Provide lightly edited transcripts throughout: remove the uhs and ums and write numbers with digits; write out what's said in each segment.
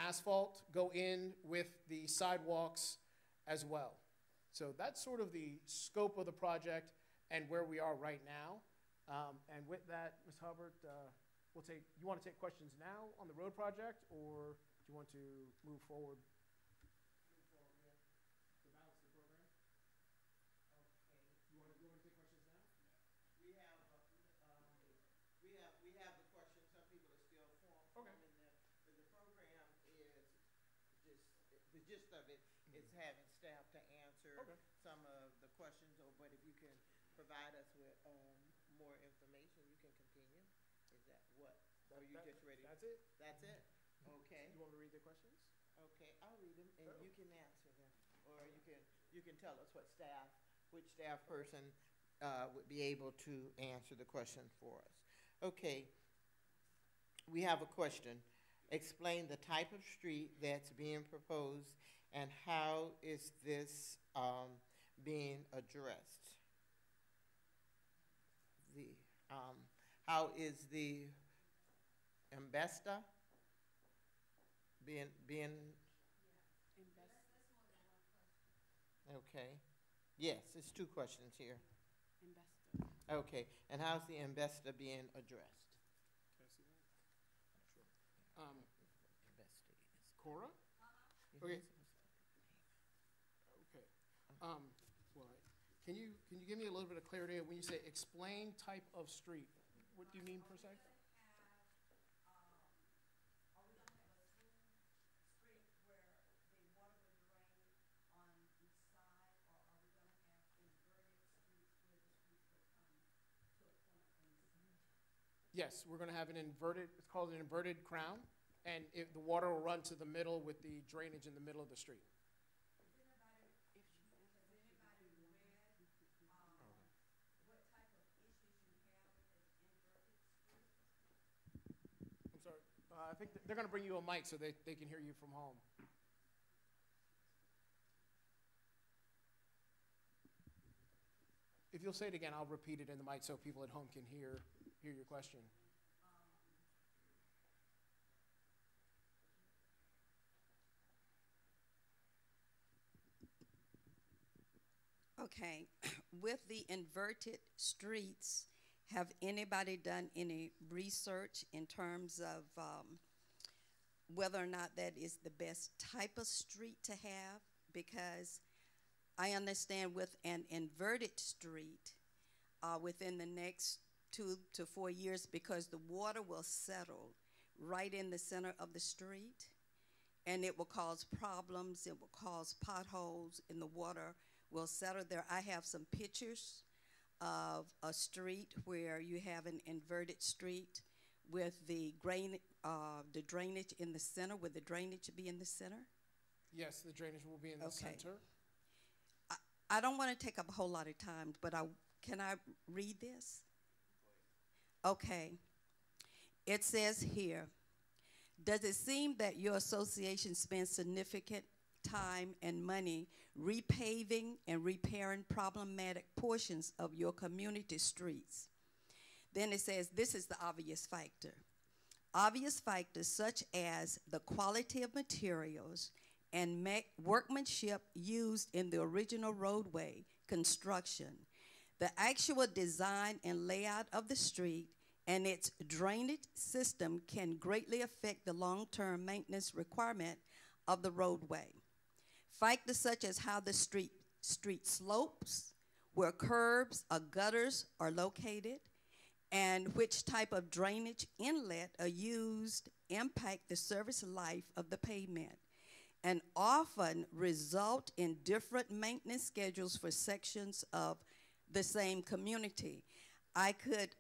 asphalt go in with the sidewalks as well. So that's sort of the scope of the project and where we are right now. And with that, Ms. Hubbard, you want to take questions now on the road project, or do you want to move forward? To balance the program? Okay. You want to take questions now? We have the questions. Some people are still forming them, but the program is just the gist of it is having staff to answer some of the questions. But if you can provide us with more information, you can continue. Is that what? Or are you just ready? That's it. That's it. Okay. You want me to read the questions? Okay, I'll read them and you can answer them, or you can tell us which staff person would be able to answer the question for us. Okay, we have a question. Explain the type of street that's being proposed and how is this being addressed? How is the Embesta being okay. Yes, it's two questions here. Investor. Okay, and how's the Embesta being addressed? Can I see that? Sure. Embesta is Cora? Okay. Okay. Well, can you give me a little bit of clarity when you say explain type of street? What do you mean per se? Yes, we're going to have an inverted, it's called an inverted crown, and the water will run to the middle with the drainage in the middle of the street. I'm sorry, I think they're going to bring you a mic so they can hear you from home. If you'll say it again, I'll repeat it in the mic so people at home can hear your question. Okay, with the inverted streets, have anybody done any research in terms of whether or not that is the best type of street to have? Because I understand with an inverted street, within the next 2 to 4 years, because the water will settle right in the center of the street, and it will cause problems, it will cause potholes, and the water will settle there. I have some pictures of a street where you have an inverted street with the drainage in the center. Would the drainage be in the center? Yes, the drainage will be in the center. I don't want to take up a whole lot of time, but can I read this? Okay. It says here, does it seem that your association spends significant time and money repaving and repairing problematic portions of your community streets? Then it says, this is the obvious factor. Obvious factors such as the quality of materials and workmanship used in the original roadway construction, the actual design and layout of the street, and its drainage system can greatly affect the long-term maintenance requirement of the roadway. Factors such as how the street slopes, where curbs or gutters are located, and which type of drainage inlet are used impact the service life of the pavement, and often result in different maintenance schedules for sections of the same community. I could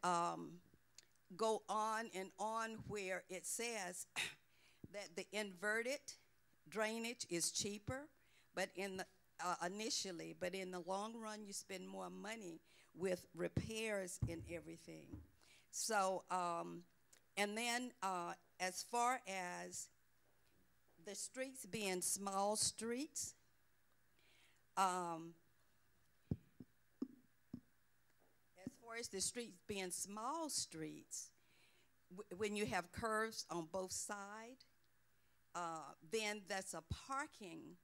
go on and on where it says that the inverted drainage is cheaper, but initially, but in the long run, you spend more money with repairs and everything. So, and then as far as the streets being small streets, as far as the streets being small streets, when you have curves on both sides, then that's a parking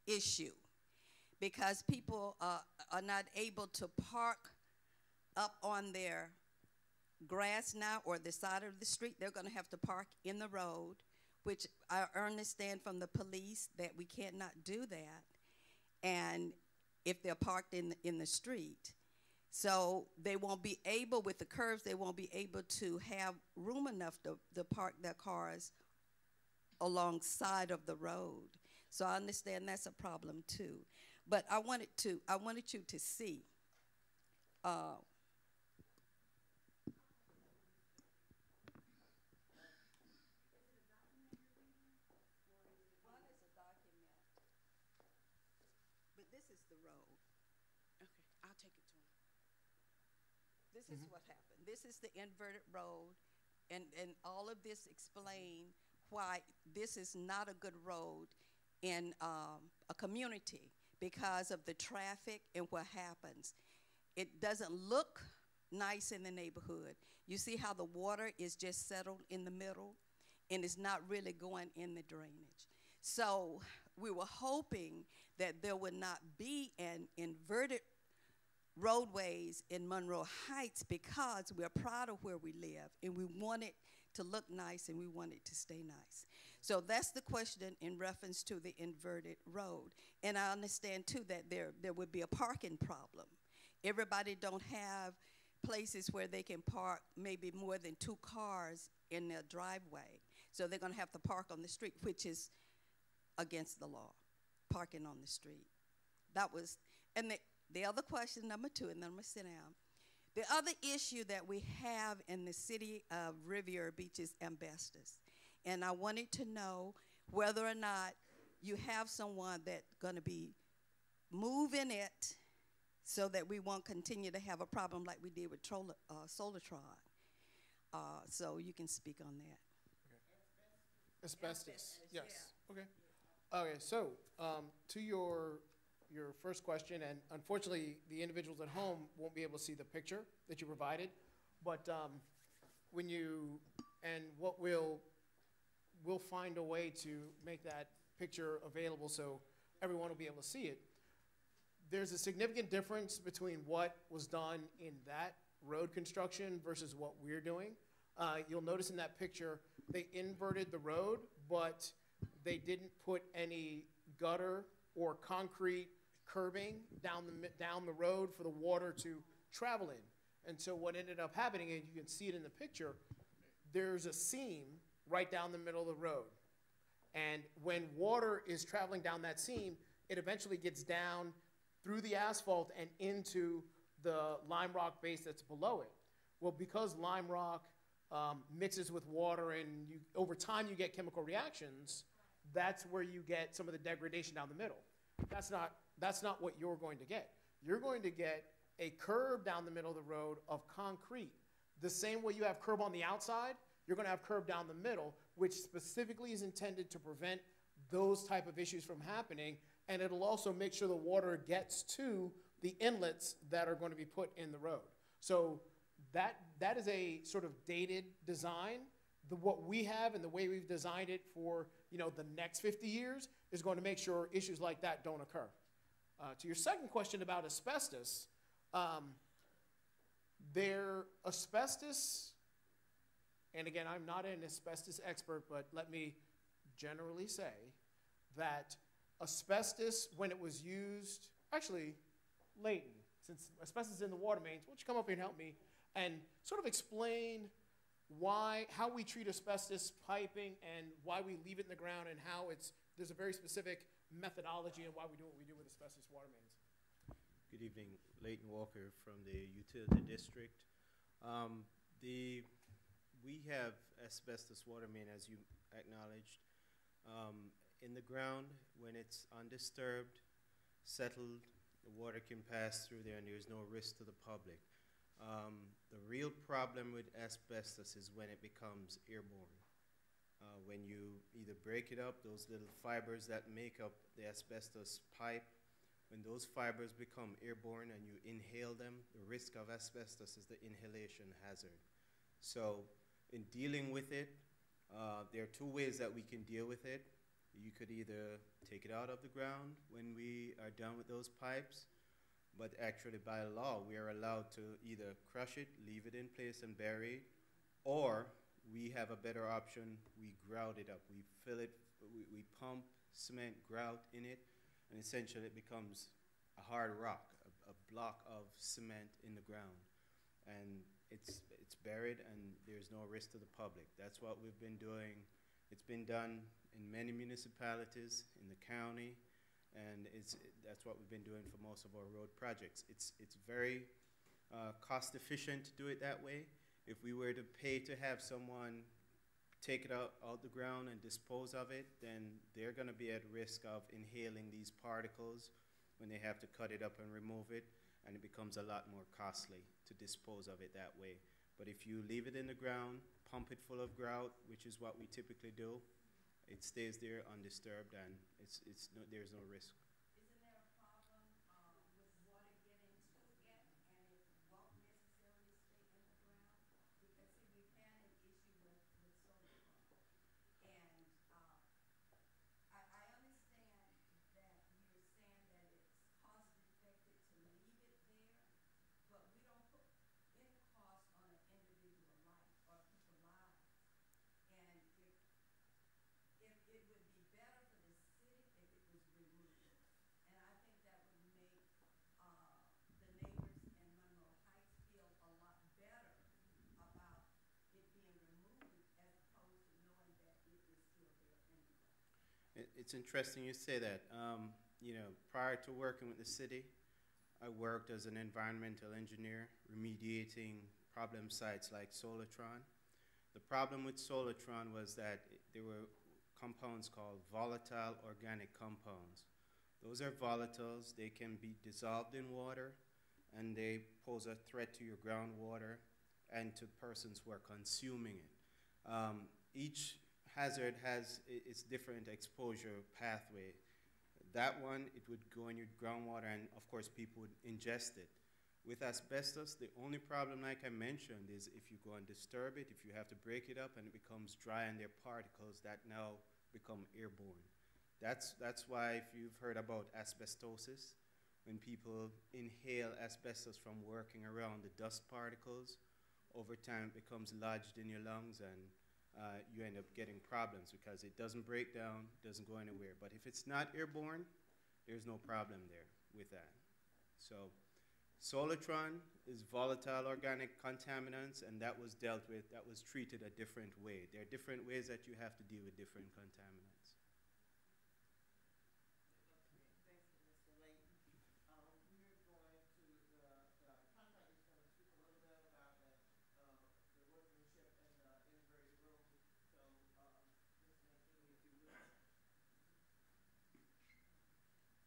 issue because people are not able to park up on their grass now or the side of the street. They're going to have to park in the road, which I understand from the police that we cannot do that. And if they're parked in the street. So they won't be able, with the curves, they won't be able to have room enough to park their cars alongside of the road. So I understand that's a problem too. But I wanted you to see but this is the road. Okay, I'll take it to him. This is what happened. This is the inverted road, and all of this explain why this is not a good road in a community because of the traffic and what happens. It doesn't look nice in the neighborhood. You see how the water is just settled in the middle and it's not really going in the drainage. So we were hoping that there would not be an inverted roadways in Monroe Heights because we're proud of where we live and we want it to look nice and we want it to stay nice. So that's the question in reference to the inverted road. And I understand too that there would be a parking problem. Everybody don't have places where they can park maybe more than 2 cars in their driveway. So they're gonna have to park on the street, which is against the law, parking on the street. That was, and the other question, number 2, and then I'm gonna sit down. The other issue that we have in the city of Riviera Beach is asbestos. And I wanted to know whether or not you have someone that's gonna be moving it so that we won't continue to have a problem like we did with Solatron. So you can speak on that. Okay. Asbestos, yes, okay. Okay, so to your first question, and unfortunately the individuals at home won't be able to see the picture that you provided, but we'll find a way to make that picture available so everyone will be able to see it. There's a significant difference between what was done in that road construction versus what we're doing. You'll notice in that picture, they inverted the road, but they didn't put any gutter or concrete curbing down the road for the water to travel in. And so what ended up happening, and you can see it in the picture, there's a seam right down the middle of the road. And when water is traveling down that seam, it eventually gets down through the asphalt and into the lime rock base that's below it. Well, because lime rock mixes with water and over time you get chemical reactions, that's where you get some of the degradation down the middle. That's not what you're going to get. You're going to get a curb down the middle of the road of concrete. The same way you have curb on the outside, you're going to have curb down the middle, which specifically is intended to prevent those type of issues from happening, and it'll also make sure the water gets to the inlets that are going to be put in the road. So that is a sort of dated design. What we have and the way we've designed it for the next 50 years is going to make sure issues like that don't occur. To your second question about asbestos, asbestos, and again, I'm not an asbestos expert, but let me generally say that asbestos, when it was used, actually, Leighton, since asbestos is in the water mains, why don't you come up here and help me and sort of explain how we treat asbestos piping and why we leave it in the ground and how there's a very specific methodology and why we do what we do with asbestos water mains. Good evening, Leighton Walker from the Utility District. We have asbestos water main, as you acknowledged, in the ground. When it's undisturbed, settled, the water can pass through there and there's no risk to the public. The real problem with asbestos is when it becomes airborne. When you either break it up, those little fibers that make up the asbestos pipe, when those fibers become airborne and you inhale them, the risk of asbestos is the inhalation hazard. So in dealing with it, There are two ways that we can deal with it. You could either take it out of the ground when we are done with those pipes, but actually by law, we are allowed to either crush it, leave it in place and bury it, or we have a better option. We grout it up. We fill it, we pump cement grout in it, and essentially it becomes a hard rock, a block of cement in the ground. And it's buried and there's no risk to the public. That's what we've been doing. It's been done in many municipalities in the county, and that's what we've been doing for most of our road projects. It's very cost efficient to do it that way. If we were to pay to have someone take it out the ground and dispose of it, then they're going to be at risk of inhaling these particles when they have to cut it up and remove it, and it becomes a lot more costly to dispose of it that way. But if you leave it in the ground, pump it full of grout, which is what we typically do, it stays there undisturbed, and there's no risk. Isn't there a problem with water getting to it and it won't necessarily stay in the ground? Because see, we've had an issue with solar farms. And I understand that you're saying that it's cost effective to leave it there, but we don't put any cost on an individual life or people's lives. And if it would be better for the city if it was removed. And I think that would make the neighbors in Monroe Heights feel a lot better about it being removed as opposed to knowing that it is still there in the ground. It's interesting you say that. Prior to working with the city, I worked as an environmental engineer remediating problem sites like Solatron. The problem with Solatron was that there were compounds called volatile organic compounds. Those are volatiles. They can be dissolved in water, and they pose a threat to your groundwater and to persons who are consuming it. Each hazard has its different exposure pathway. That one, it would go in your groundwater, and of course people would ingest it. With asbestos, the only problem, like I mentioned, is if you go and disturb it, if you have to break it up and it becomes dry and there are particles that now become airborne. That's why if you've heard about asbestosis, when people inhale asbestos from working around the dust particles, over time it becomes lodged in your lungs, and you end up getting problems because it doesn't break down, doesn't go anywhere. But if it's not airborne, there's no problem there with that. So Solatron is volatile organic contaminants, and that was dealt with, that was treated a different way. There are different ways that you have to deal with different contaminants. Thank you, Mr. Layton. We're going to, the contractor is going to speak a little bit about the workmanship and the inverted road. So, Mr. McKinney, if you will.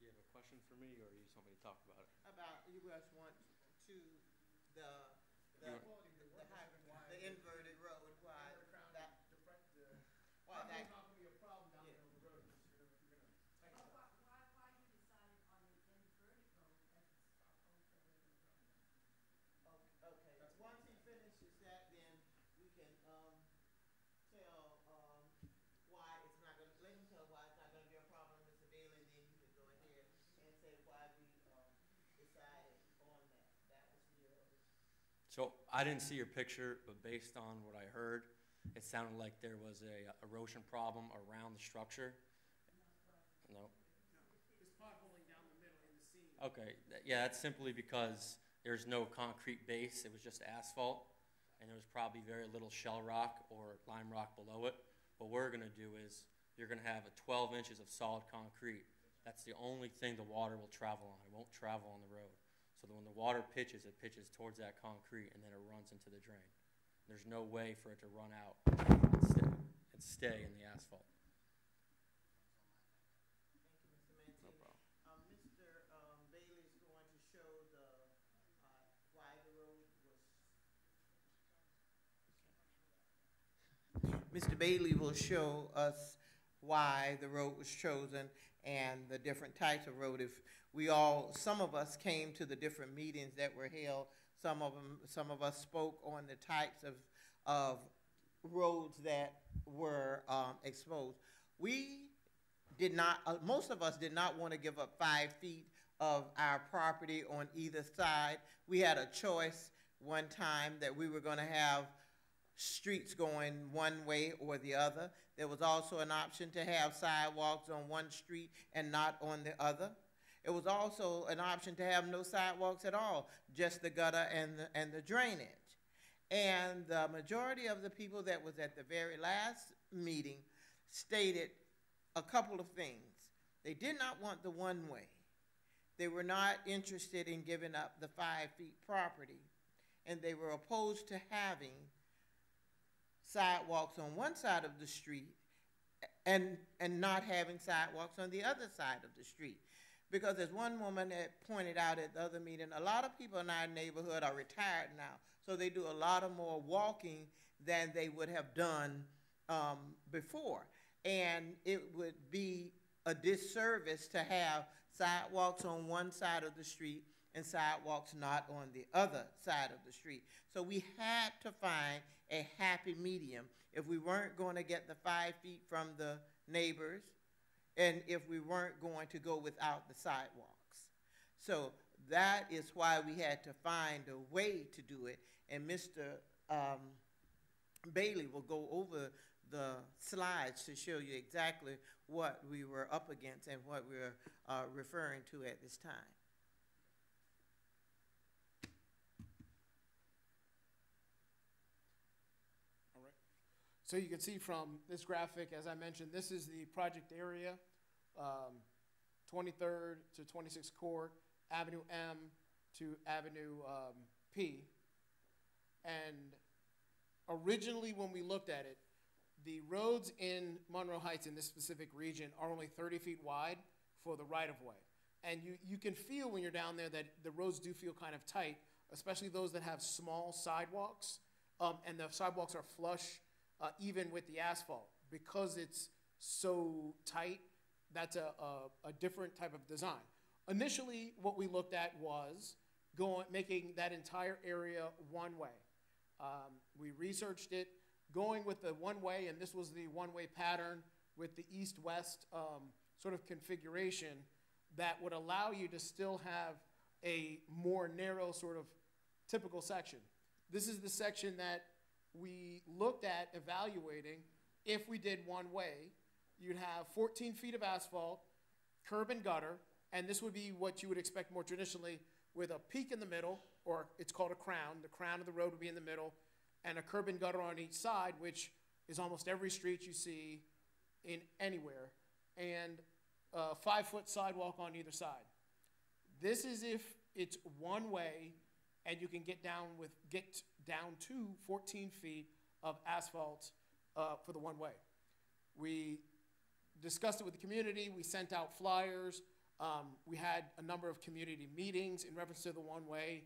You have a question for me, or you just want me to talk about it? About, you just want to the inverted road, why that, why that. Not going to be a problem down there on the road. You're gonna take it down. Why you decided on an inverted road as opposed to regular road? Okay, once he finishes that, then we can, tell, why it's not gonna, let him tell why it's not gonna be a problem, Mr. Bailey, and then you can go ahead and say why we, decided on that. That was your. So I didn't see your picture, but based on what I heard, it sounded like there was a erosion problem around the structure. No. This potholing down the middle in the seam. Okay. Yeah, that's simply because there's no concrete base. It was just asphalt, and there was probably very little shell rock or lime rock below it. What we're going to do is you're going to have a 12 inches of solid concrete. That's the only thing the water will travel on. It won't travel on the road. So that when the water pitches, it pitches towards that concrete, and then it runs into the drain. There's no way for it to run out and stay in the asphalt. Thank you, Mr. Mantini. No problem. Mr. Bailey is going to show the, why the road was. Mr. Bailey will show us why the road was chosen and the different types of road. If we all, some of us came to the different meetings that were held. Some of us spoke on the types of roads that were exposed. We did not, most of us did not want to give up 5 feet of our property on either side. We had a choice one time that we were going to have streets going one way or the other. There was also an option to have sidewalks on one street and not on the other. It was also an option to have no sidewalks at all, just the gutter and the drainage. And the majority of the people that was at the very last meeting stated a couple of things. They did not want the one-way. They were not interested in giving up the 5 feet property, and they were opposed to having sidewalks on one side of the street and not having sidewalks on the other side of the street. Because as one woman that pointed out at the other meeting, a lot of people in our neighborhood are retired now, so they do a lot of more walking than they would have done before. And it would be a disservice to have sidewalks on one side of the street and sidewalks not on the other side of the street. So we had to find a happy medium if we weren't going to get the 5 feet from the neighbors and if we weren't going to go without the sidewalks. So that is why we had to find a way to do it. And Mr. Bailey will go over the slides to show you exactly what we were up against and what we're referring to at this time. All right. So you can see from this graphic, as I mentioned, this is the project area, 23rd to 26th Court, Avenue M to Avenue P. And originally when we looked at it, the roads in Monroe Heights in this specific region are only 30 feet wide for the right-of-way. And you can feel when you're down there that the roads do feel kind of tight, especially those that have small sidewalks, and the sidewalks are flush even with the asphalt. Because it's so tight, that's a different type of design. Initially, what we looked at was making that entire area one-way. We researched it, going with the one-way, and this was the one-way pattern with the east-west sort of configuration that would allow you to still have a more narrow sort of typical section. This is the section that we looked at evaluating. If we did one-way, you'd have 14 feet of asphalt, curb and gutter, and this would be what you would expect more traditionally with a peak in the middle, or it's called a crown. The crown of the road would be in the middle, and a curb and gutter on each side, which is almost every street you see in anywhere, and a 5-foot sidewalk on either side. This is if it's one way and you can get down to 14 feet of asphalt for the one way. We discussed it with the community. We sent out flyers. We had a number of community meetings in reference to the one way,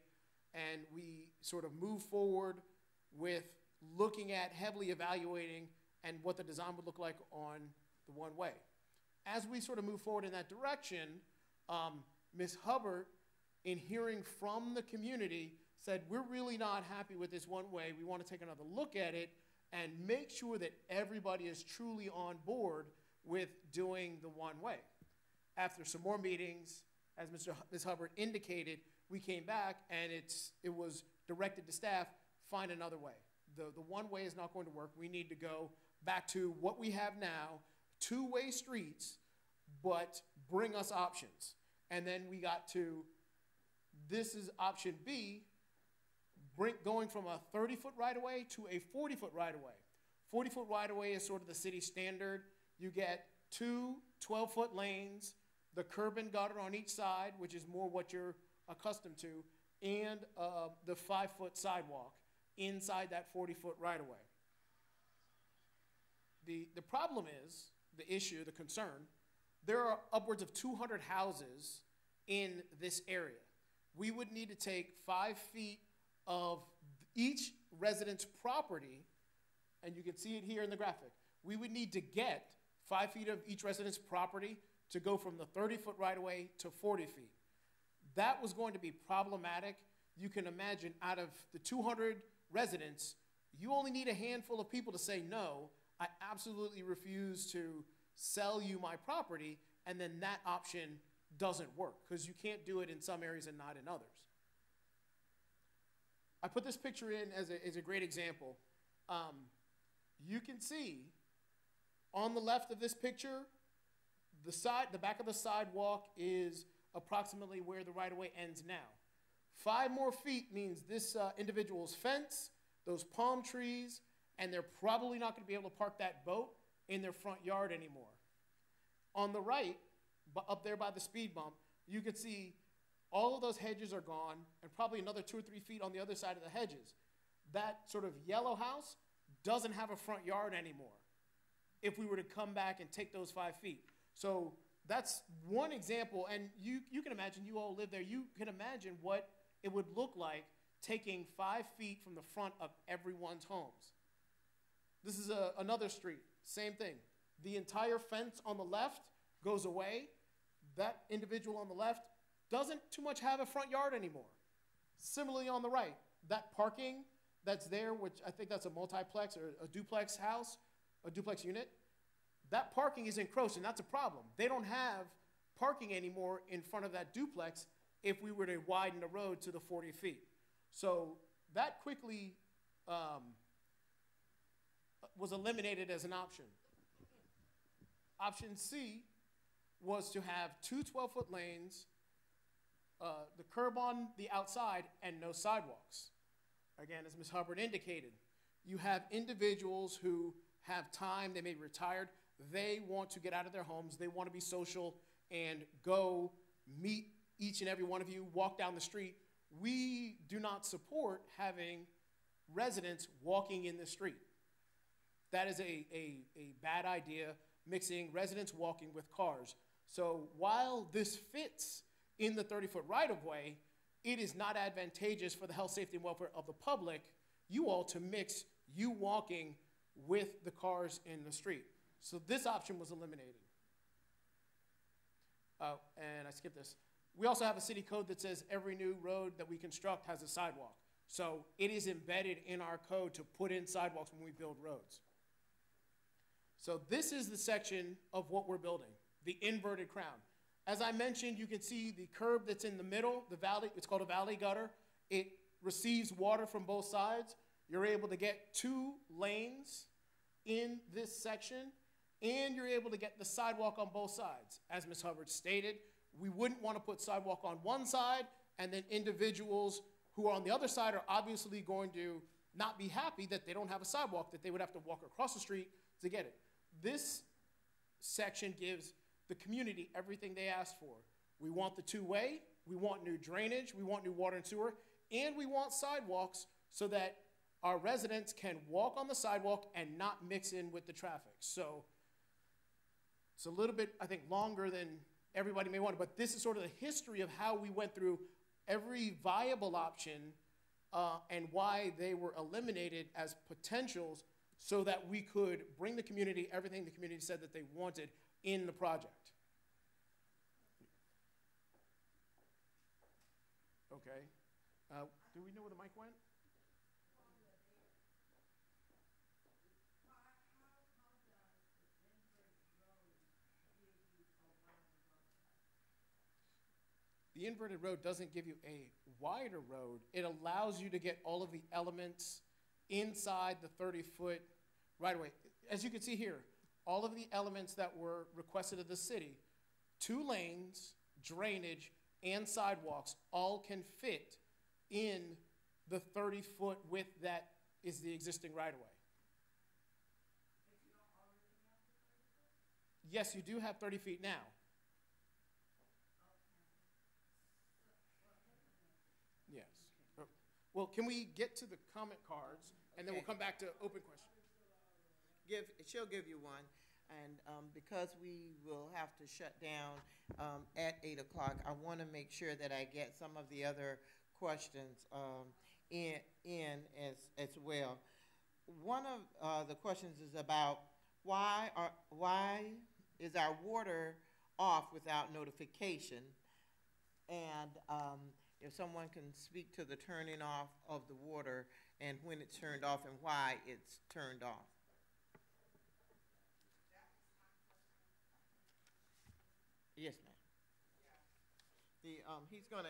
and we sort of moved forward with looking at heavily evaluating and what the design would look like on the one way. As we sort of move forward in that direction, Ms. Hubbard, in hearing from the community, said, we're really not happy with this one way. We want to take another look at it and make sure that everybody is truly on board with doing the one way. After some more meetings, as Ms. Hubbard indicated, we came back and it was directed to staff, find another way. The one way is not going to work. We need to go back to what we have now, 2-way streets, but bring us options. And then we got to, this is option B, going from a 30-foot right-of-way to a 40-foot right-of-way. 40-foot right-of-way is sort of the city standard. You get 2 12-foot lanes, the curb and gutter on each side, which is more what you're accustomed to, and the 5-foot sidewalk inside that 40-foot right-of-way. The problem is, the issue, the concern, there are upwards of 200 houses in this area. We would need to take 5 feet of each resident's property, and you can see it here in the graphic. We would need to get 5 feet of each resident's property to go from the 30-foot right-of-way to 40 feet. That was going to be problematic. You can imagine out of the 200 residents, You only need a handful of people to say, no, I absolutely refuse to sell you my property, and then that option doesn't work because you can't do it in some areas and not in others. I put this picture in as a great example. You can see on the left of this picture, the back of the sidewalk is approximately where the right-of-way ends now. 5 more feet means this individual's fence, those palm trees, and they're probably not going to be able to park that boat in their front yard anymore. On the right, up there by the speed bump, you can see all of those hedges are gone and probably another 2 or 3 feet on the other side of the hedges. That sort of yellow house doesn't have a front yard anymore if we were to come back and take those 5 feet. So that's one example, and you can imagine, you all live there, you can imagine what it would look like taking 5 feet from the front of everyone's homes. This is another street, same thing. The entire fence on the left goes away. That individual on the left doesn't too much have a front yard anymore. Similarly on the right, that parking that's there, which I think that's a multiplex or a duplex house, a duplex unit, that parking is encroached, and that's a problem. They don't have parking anymore in front of that duplex if we were to widen the road to the 40 feet. So that quickly was eliminated as an option. Option C was to have 2 12-foot lanes, the curb on the outside, and no sidewalks. Again, as Ms. Hubbard indicated, you have individuals who have time, they may be retired, they want to get out of their homes, they want to be social and go meet each and every one of you, walk down the street. We do not support having residents walking in the street. That is a bad idea, mixing residents walking with cars. So while this fits in the 30-foot right-of-way, it is not advantageous for the health, safety, and welfare of the public, you all, to mix you walking with the cars in the street. So this option was eliminated. Oh, and I skipped this. We also have a city code that says every new road that we construct has a sidewalk. So it is embedded in our code to put in sidewalks when we build roads. So this is the section of what we're building, the inverted crown. As I mentioned, you can see the curb that's in the middle, the valley, it's called a valley gutter. It receives water from both sides. You're able to get 2 lanes in this section, and you're able to get the sidewalk on both sides. As Ms. Hubbard stated, we wouldn't want to put sidewalk on one side, and then individuals who are on the other side are obviously going to not be happy that they don't have a sidewalk, that they would have to walk across the street to get it. This section gives the community everything they asked for. We want the 2-way, we want new drainage, we want new water and sewer, and we want sidewalks so that our residents can walk on the sidewalk and not mix in with the traffic. So it's a little bit, I think, longer than everybody may want, but this is sort of the history of how we went through every viable option and why they were eliminated as potentials so that we could bring the community everything the community said that they wanted in the project. Okay. Do we know where the mic went? The inverted road doesn't give you a wider road. It allows you to get all of the elements inside the 30-foot right-of-way. As you can see here, all of the elements that were requested of the city, 2 lanes, drainage, and sidewalks all can fit in the 30-foot width that is the existing right-of-way. Yes, you do have 30 feet now. Yes. Well, can we get to the comment cards, and then we'll come back to open questions? She'll give you one, and because we will have to shut down at 8 o'clock, I want to make sure that I get some of the other questions in as well. One of the questions is about why is our water off without notification, and if someone can speak to the turning off of the water and when it's turned off and why it's turned off. Yes, ma'am. He's gonna.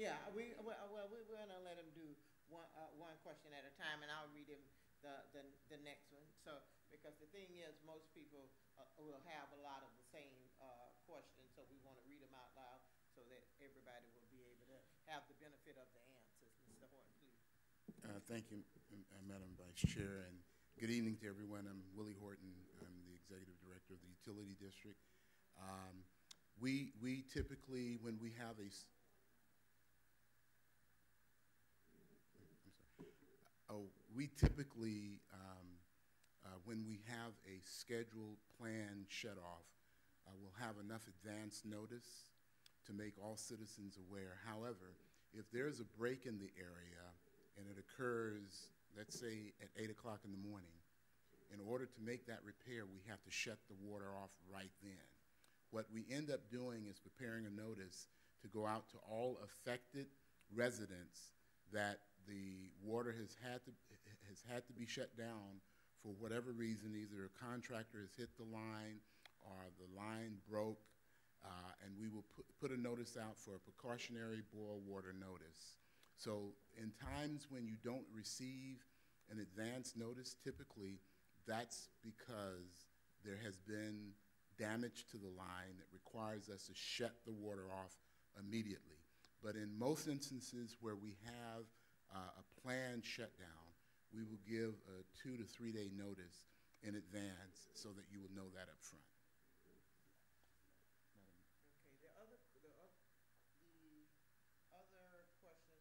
Yeah, we're gonna let him do one question at a time, and I'll read him the next one. So, because the thing is, most people will have a lot of the same questions, so we want to read them out loud so that everybody will be able to have the benefit of the answers. Mr. Horton, please. Thank you, Madam Vice Chair, and good evening to everyone. I'm Willie Horton. I'm the Executive Director of the Utility District. We typically, when we have when we have a scheduled planned shut-off, we'll have enough advance notice to make all citizens aware. However, if there's a break in the area and it occurs, let's say, at 8 o'clock in the morning, in order to make that repair, we have to shut the water off right then. What we end up doing is preparing a notice to go out to all affected residents that the water has had to be shut down for whatever reason. Either a contractor has hit the line or the line broke, and we will put a notice out for a precautionary boil water notice. So in times when you don't receive an advance notice, typically that's because there has been damage to the line that requires us to shut the water off immediately. But in most instances where we have a planned shutdown, we will give a 2 to 3 day notice in advance so that you will know that up front. Okay, the other question,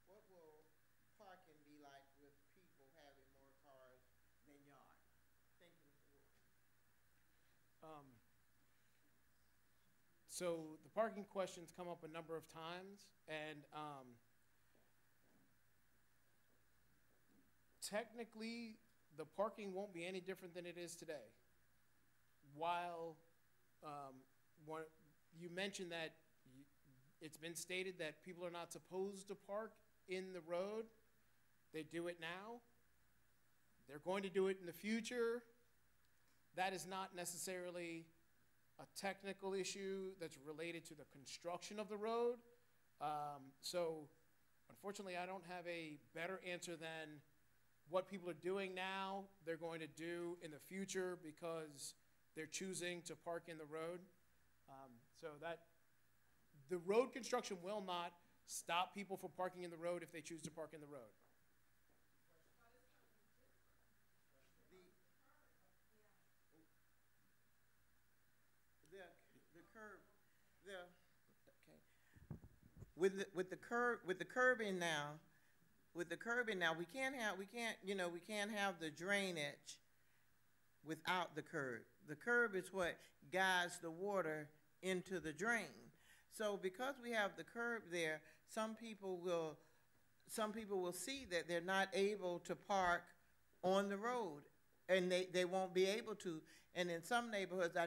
what will parking be like with people having more cars than yard? Thank you, Mr. Wood. So the parking questions come up a number of times, and technically the parking won't be any different than it is today. While you mentioned that it's been stated that people are not supposed to park in the road, they do it now. They're going to do it in the future. That is not necessarily a technical issue that's related to the construction of the road. So unfortunately, I don't have a better answer than what people are doing now, they're going to do in the future because they're choosing to park in the road. So that the road construction will not stop people from parking in the road if they choose to park in the road. With the curbing now, we can't have the drainage without the curb. The curb is what guides the water into the drain. So because we have the curb there, some people will see that they're not able to park on the road, and they won't be able to. And in some neighborhoods, I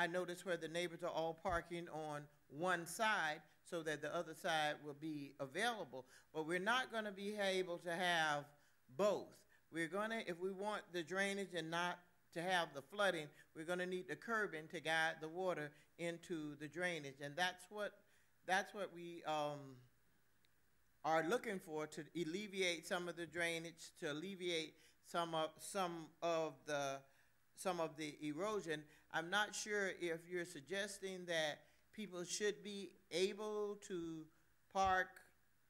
notice where the neighbors are all parking on one side so that the other side will be available. But we're not going to be able to have both. We're going to, if we want the drainage and not to have the flooding, we're going to need the curbing to guide the water into the drainage. And that's what we are looking for, to alleviate some of the drainage, to alleviate some of the erosion. I'm not sure if you're suggesting that people should be able to park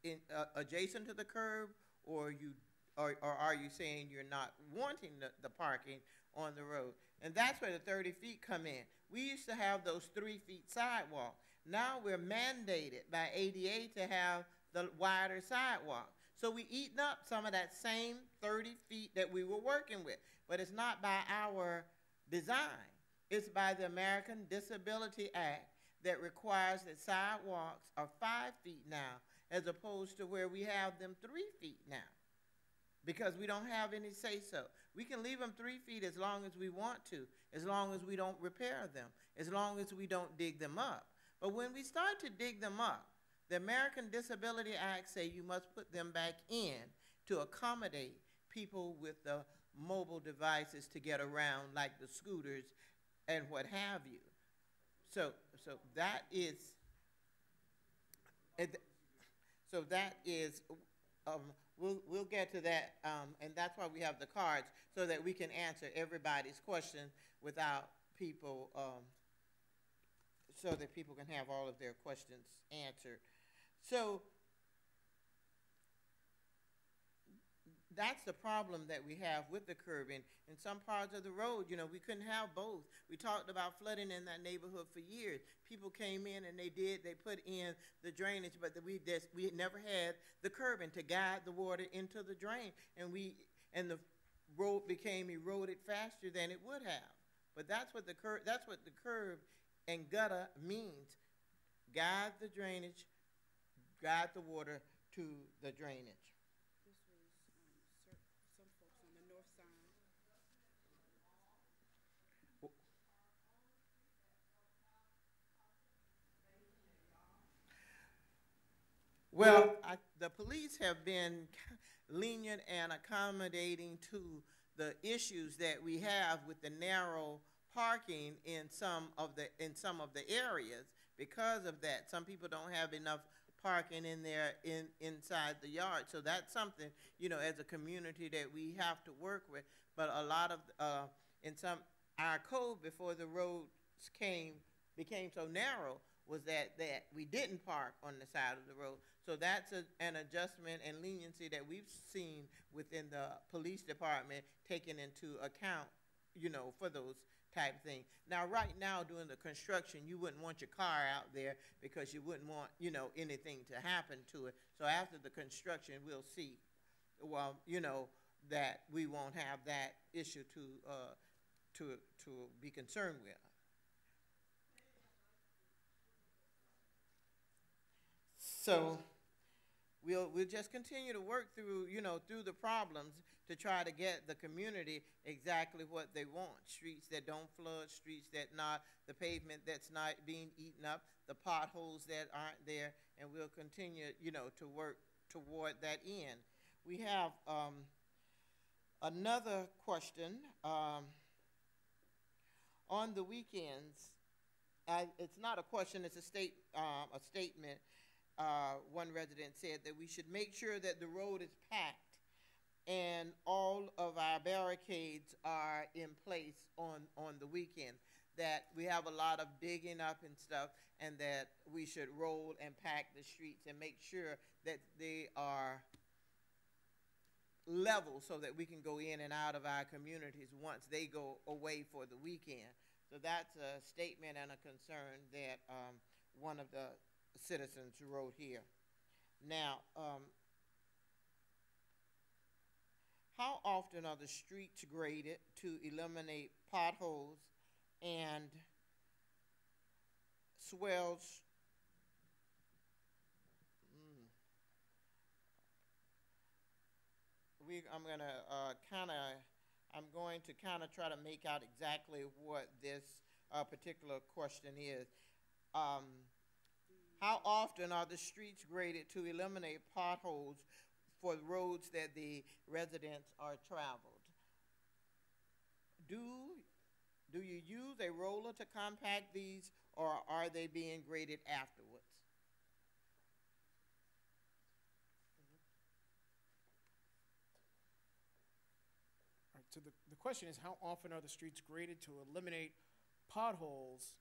in adjacent to the curb, or or are you saying you're not wanting the parking on the road? And that's where the 30 feet come in. We used to have those 3 feet sidewalk. Now we're mandated by ADA to have the wider sidewalk. So we eating up some of that same 30 feet that we were working with. But it's not by our design. It's by the American Disability Act that requires that sidewalks are 5 feet now, as opposed to where we have them 3 feet now, because we don't have any say-so. We can leave them 3 feet as long as we want to, as long as we don't repair them, as long as we don't dig them up. But when we start to dig them up, the American Disability Act say you must put them back in to accommodate people with the mobile devices to get around, like the scooters and what have you. So that is, we'll get to that, and that's why we have the cards, so that we can answer everybody's question without people, so that people can have all of their questions answered. So that's the problem that we have with the curbing. In some parts of the road, you know, we couldn't have both. We talked about flooding in that neighborhood for years. People came in and they put in the drainage, but we never had the curbing to guide the water into the drain, and the road became eroded faster than it would have. But that's what the curb and gutter means. Guide the drainage, guide the water to the drainage. This was some folks on the north side. Well, the police have been lenient and accommodating to the issues that we have with the narrow parking in some of the areas. Because of that, some people don't have enough parking in there inside the yard. So that's something, you know, as a community that we have to work with. But a lot of our code before the roads became so narrow was that we didn't park on the side of the road. So that's an adjustment and leniency that we've seen within the police department, taken into account, you know, for those type thing. Now, right now, during the construction, you wouldn't want your car out there because you wouldn't want, you know, anything to happen to it. So after the construction, we'll see, well, you know, that we won't have that issue to be concerned with. So we'll just continue to work through, you know, through the problems to try to get the community exactly what they want. Streets that don't flood, streets that not, the pavement that's not being eaten up, the potholes that aren't there, and we'll continue, you know, to work toward that end. We have another question. On the weekends, it's not a question, it's a statement. One resident said that we should make sure that the road is packed and all of our barricades are in place on the weekend, that we have a lot of digging up and stuff, and that we should roll and pack the streets and make sure that they are level so that we can go in and out of our communities once they go away for the weekend. So that's a statement and a concern that one of the citizens wrote here. Now, how often are the streets graded to eliminate potholes and swells? I'm going to kind of try to make out exactly what this particular question is. How often are the streets graded to eliminate potholes for roads that the residents are traveled? Do you use a roller to compact these, or are they being graded afterwards? All right, so the question is, how often are the streets graded to eliminate potholes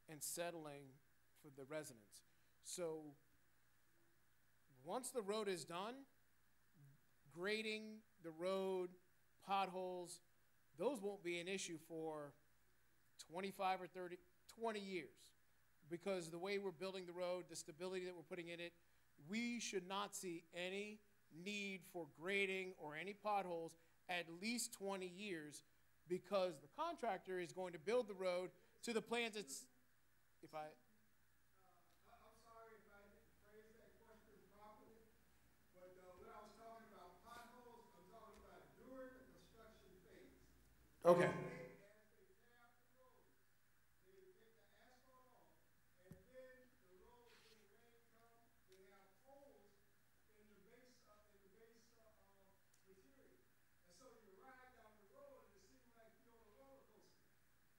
and settling for the residents? So once the road is done, grading the road, potholes, those won't be an issue for 25 or 30, 20 years. Because the way we're building the road, the stability that we're putting in it, we should not see any need for grading or any potholes at least 20 years, because the contractor is going to build the road to the plans it's, if I, I'm sorry if I didn't phrase that question properly, but when I was talking about potholes, I'm talking about during the construction phase. okay. As they tear out the road, they take the asphalt off, and then the road, when the rain comes, they have holes in the base material. And so you ride down the road, and it seems like you're on a roller coaster.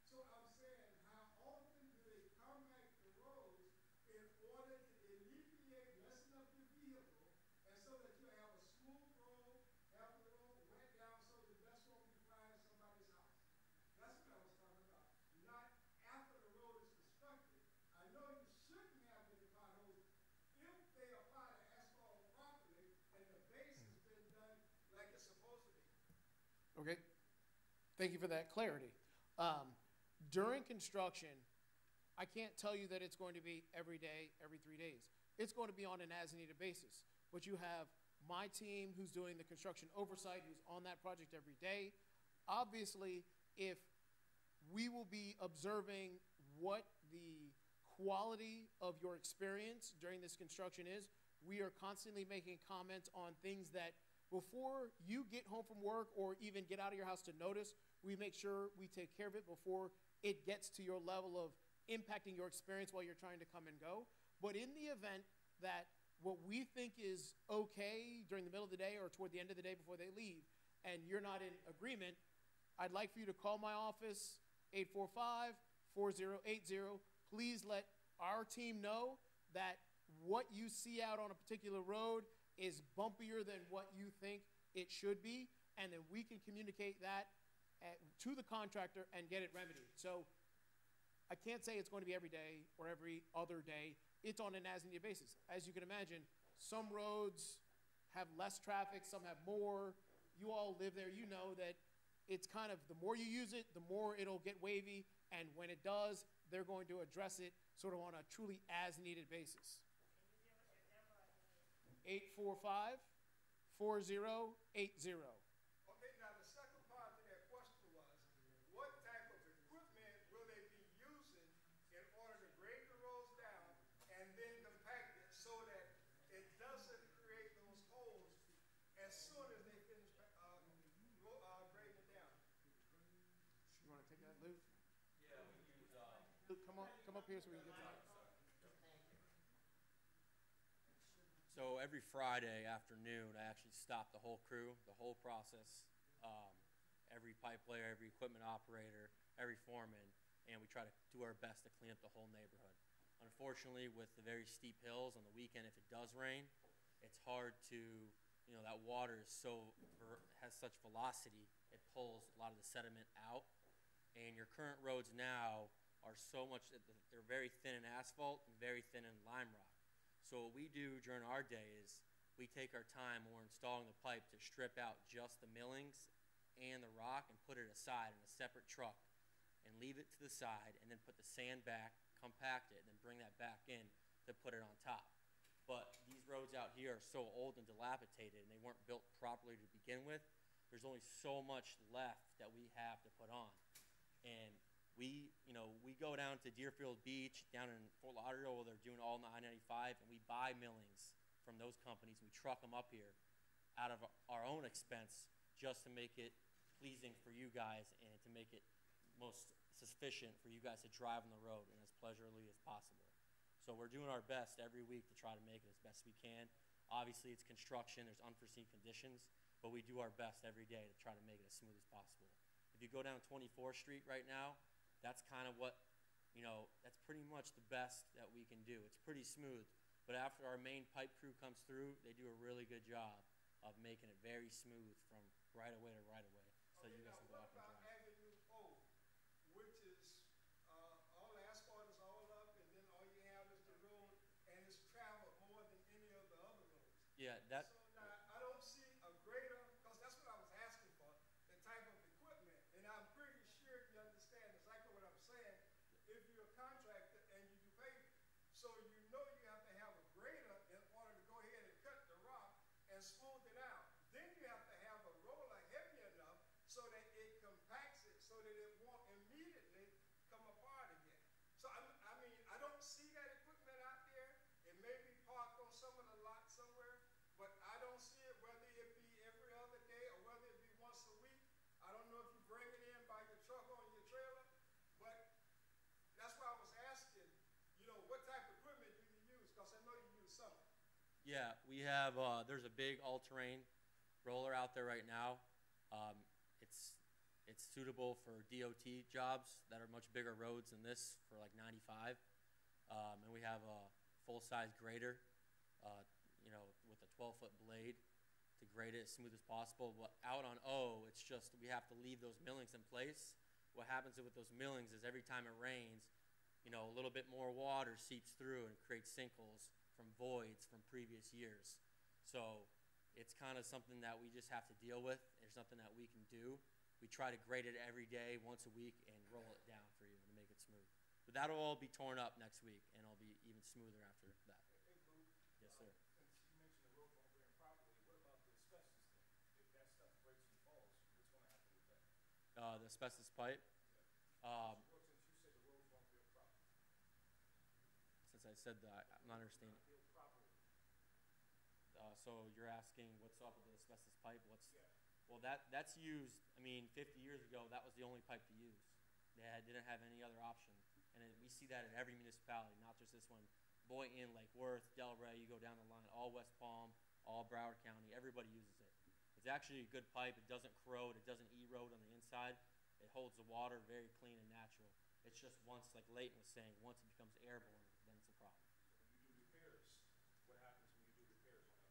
So I'm saying, how often do they compact the roads in order to alleviate, lessen up your vehicle, and so that you have a smooth road, have the road wet down so the dust won't be flying in somebody's house? That's what I was talking about. Not after the road is constructed. I know you shouldn't have any potholes if they apply the asphalt properly and the base has been done like it's supposed to be. Okay. Thank you for that clarity. During construction, I can't tell you that it's going to be every day, every 3 days. It's going to be on an as-needed basis. But you have my team who's doing the construction oversight, who's on that project every day. Obviously, if we will be observing what the quality of your experience during this construction is, we are constantly making comments on things that before you get home from work or even get out of your house to notice, we make sure we take care of it before it gets to your level of impacting your experience while you're trying to come and go. But in the event that what we think is okay during the middle of the day or toward the end of the day before they leave, and you're not in agreement, I'd like for you to call my office, 845-4080. Please let our team know that what you see out on a particular road is bumpier than what you think it should be, and then we can communicate that to the contractor and get it remedied. So I can't say it's going to be every day or every other day. It's on an as-needed basis. As you can imagine, some roads have less traffic, some have more. You all live there. You know that it's kind of, the more you use it, the more it'll get wavy, and when it does, they're going to address it sort of on a truly as-needed basis. 845-4080. Okay, now the second part to that question was, what type of equipment will they be using in order to grade the roads down and then compact it so that it doesn't create those holes as soon as they finish grading it down? You want to take that, Luke? Yeah, we use, Luke, come up here so we can get that. So every Friday afternoon, I actually stop the whole crew, the whole process, every pipe layer, every equipment operator, every foreman, and we try to do our best to clean up the whole neighborhood. Unfortunately, with the very steep hills on the weekend, if it does rain, it's hard to, that water is has such velocity, it pulls a lot of the sediment out. And your current roads now are so much, they're very thin in asphalt and very thin in lime rock. So what we do during our day is we take our time when we're installing the pipe to strip out just the millings and the rock and put it aside in a separate truck and leave it to the side, and then put the sand back, compact it, and then bring that back in to put it on top. But these roads out here are so old and dilapidated, and they weren't built properly to begin with. There's only so much left that we have to put on. And we go down to Deerfield Beach, down in Fort Lauderdale, where they're doing all I-95, and we buy millings from those companies. We truck them up here out of our own expense just to make it pleasing for you guys and to make it most sufficient for you guys to drive on the road and as pleasurably as possible. So we're doing our best every week to try to make it as best we can. Obviously, it's construction. There's unforeseen conditions, but we do our best every day to try to make it as smooth as possible. If you go down 24th Street right now, that's kind of what, that's pretty much the best that we can do. It's pretty smooth, but after our main pipe crew comes through, they do a really good job of making it very smooth from right away to right away, so Okay, you guys can go what up and about drive. Avenue O, which is all the asphalt is all up, and then all you have is the road, and it's traveled more than any of the other roads? Yeah, that, So now, I don't see a greater, because that's what I was asking for, the type of equipment. And I'm pretty sure you understand exactly what I'm saying. If you're a contractor and you do paving, so you know you have to have a grader in order to go ahead and cut the rock and smooth it out. Then you have to have a roller heavy enough so that it compacts it so that it won't immediately come apart again. So I mean, I don't see that equipment out there. It may be parked on some of the lots somewhere, but I don't see it, whether it be every other day or whether it be once a week. I don't know if you bring it in by your truck or your trailer, but that's why I was asking, you know, what type of equipment do you use? Because I know you use some. yeah, we have, there's a big all-terrain roller out there right now. Um, it's suitable for DOT jobs that are much bigger roads than this for like 95. And we have a full-size grader, you know, with a 12-foot blade to grade it as smooth as possible. But out on O, it's just we have to leave those millings in place. What happens with those millings is every time it rains, you know, a little bit more water seeps through and creates sinkholes from voids from previous years. So it's kind of something that we just have to deal with. There's nothing that we can do. We try to grade it every day, once a week, and roll it down for you to make it smooth. But that'll all be torn up next week, and it'll be even smoother after that. Hey, Luke. Yes, sir. Since you mentioned the road function properly, what about the asbestos thing? If that stuff breaks and falls, what's going to happen with that? The asbestos pipe. Well, since you said the roads won't build properly. Since I said that, I'm not understanding. Built properly. So you're asking what's up with the asbestos pipe? What's Yeah. Well, that's used. I mean, 50 years ago, that was the only pipe to use. Didn't have any other option, and we see that in every municipality, not just this one. Boynton, Lake Worth, Delray. You go down the line, all West Palm, all Broward County. Everybody uses it. It's actually a good pipe. It doesn't corrode. It doesn't erode on the inside. It holds the water very clean and natural. It's just once, like Leighton was saying, once it becomes airborne, then it's a problem. When you do repairs, what happens when you do repairs on that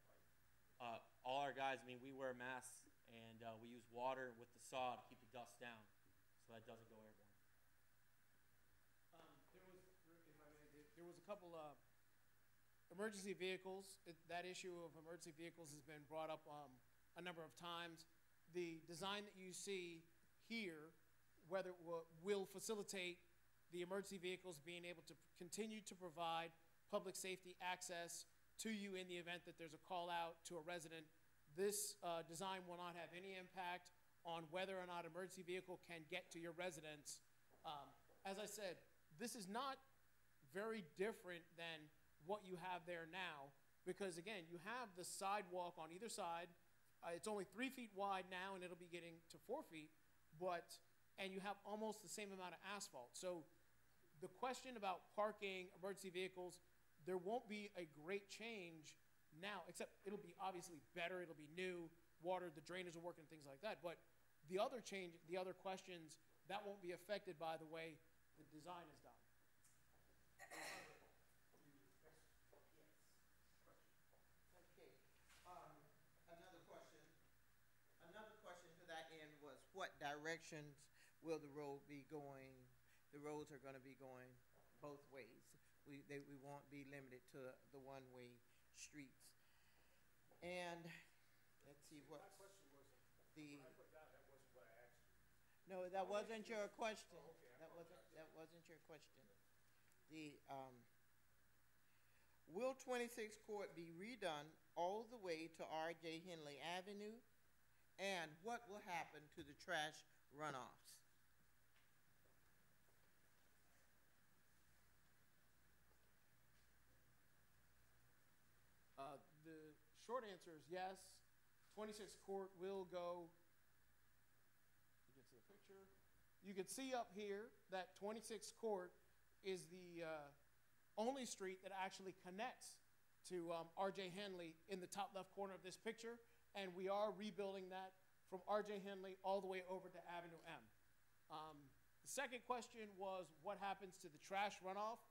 pipe? All our guys, I mean, we wear masks, and we use water with the saw to keep the dust down so that it doesn't go airborne. There was a couple of emergency vehicles. That issue of emergency vehicles has been brought up a number of times. The design that you see here, whether it will facilitate the emergency vehicles being able to continue to provide public safety access to you in the event that there's a call out to a resident. This design will not have any impact on whether or not an emergency vehicle can get to your residence. As I said, this is not very different than what you have there now, because again, you have the sidewalk on either side. It's only 3 feet wide now, and it'll be getting to 4 feet, and you have almost the same amount of asphalt. So the question about parking emergency vehicles, there won't be a great change now, except it'll be obviously better, it'll be new, water, the drainage will work and things like that. But the other change, the other questions, that won't be affected by the way the design is done. Okay, another question. Another question to that end was, what directions will the road be going? The roads are gonna be going both ways. We won't be limited to the one-way streets. And, let's see, what My question wasn't, the, when I put down, that wasn't what I asked you. no, that wasn't your question. Oh, okay, I That wasn't your question. The, will 26 Court be redone all the way to R.J. Henley Avenue? And what will happen to the trash runoffs? The short answer is yes. 26 Court will go. You can see the picture. You can see up here that 26 Court is the only street that actually connects to R.J. Henley in the top left corner of this picture, and we are rebuilding that from R.J. Henley all the way over to Avenue M. The second question was what happens to the trash runoff?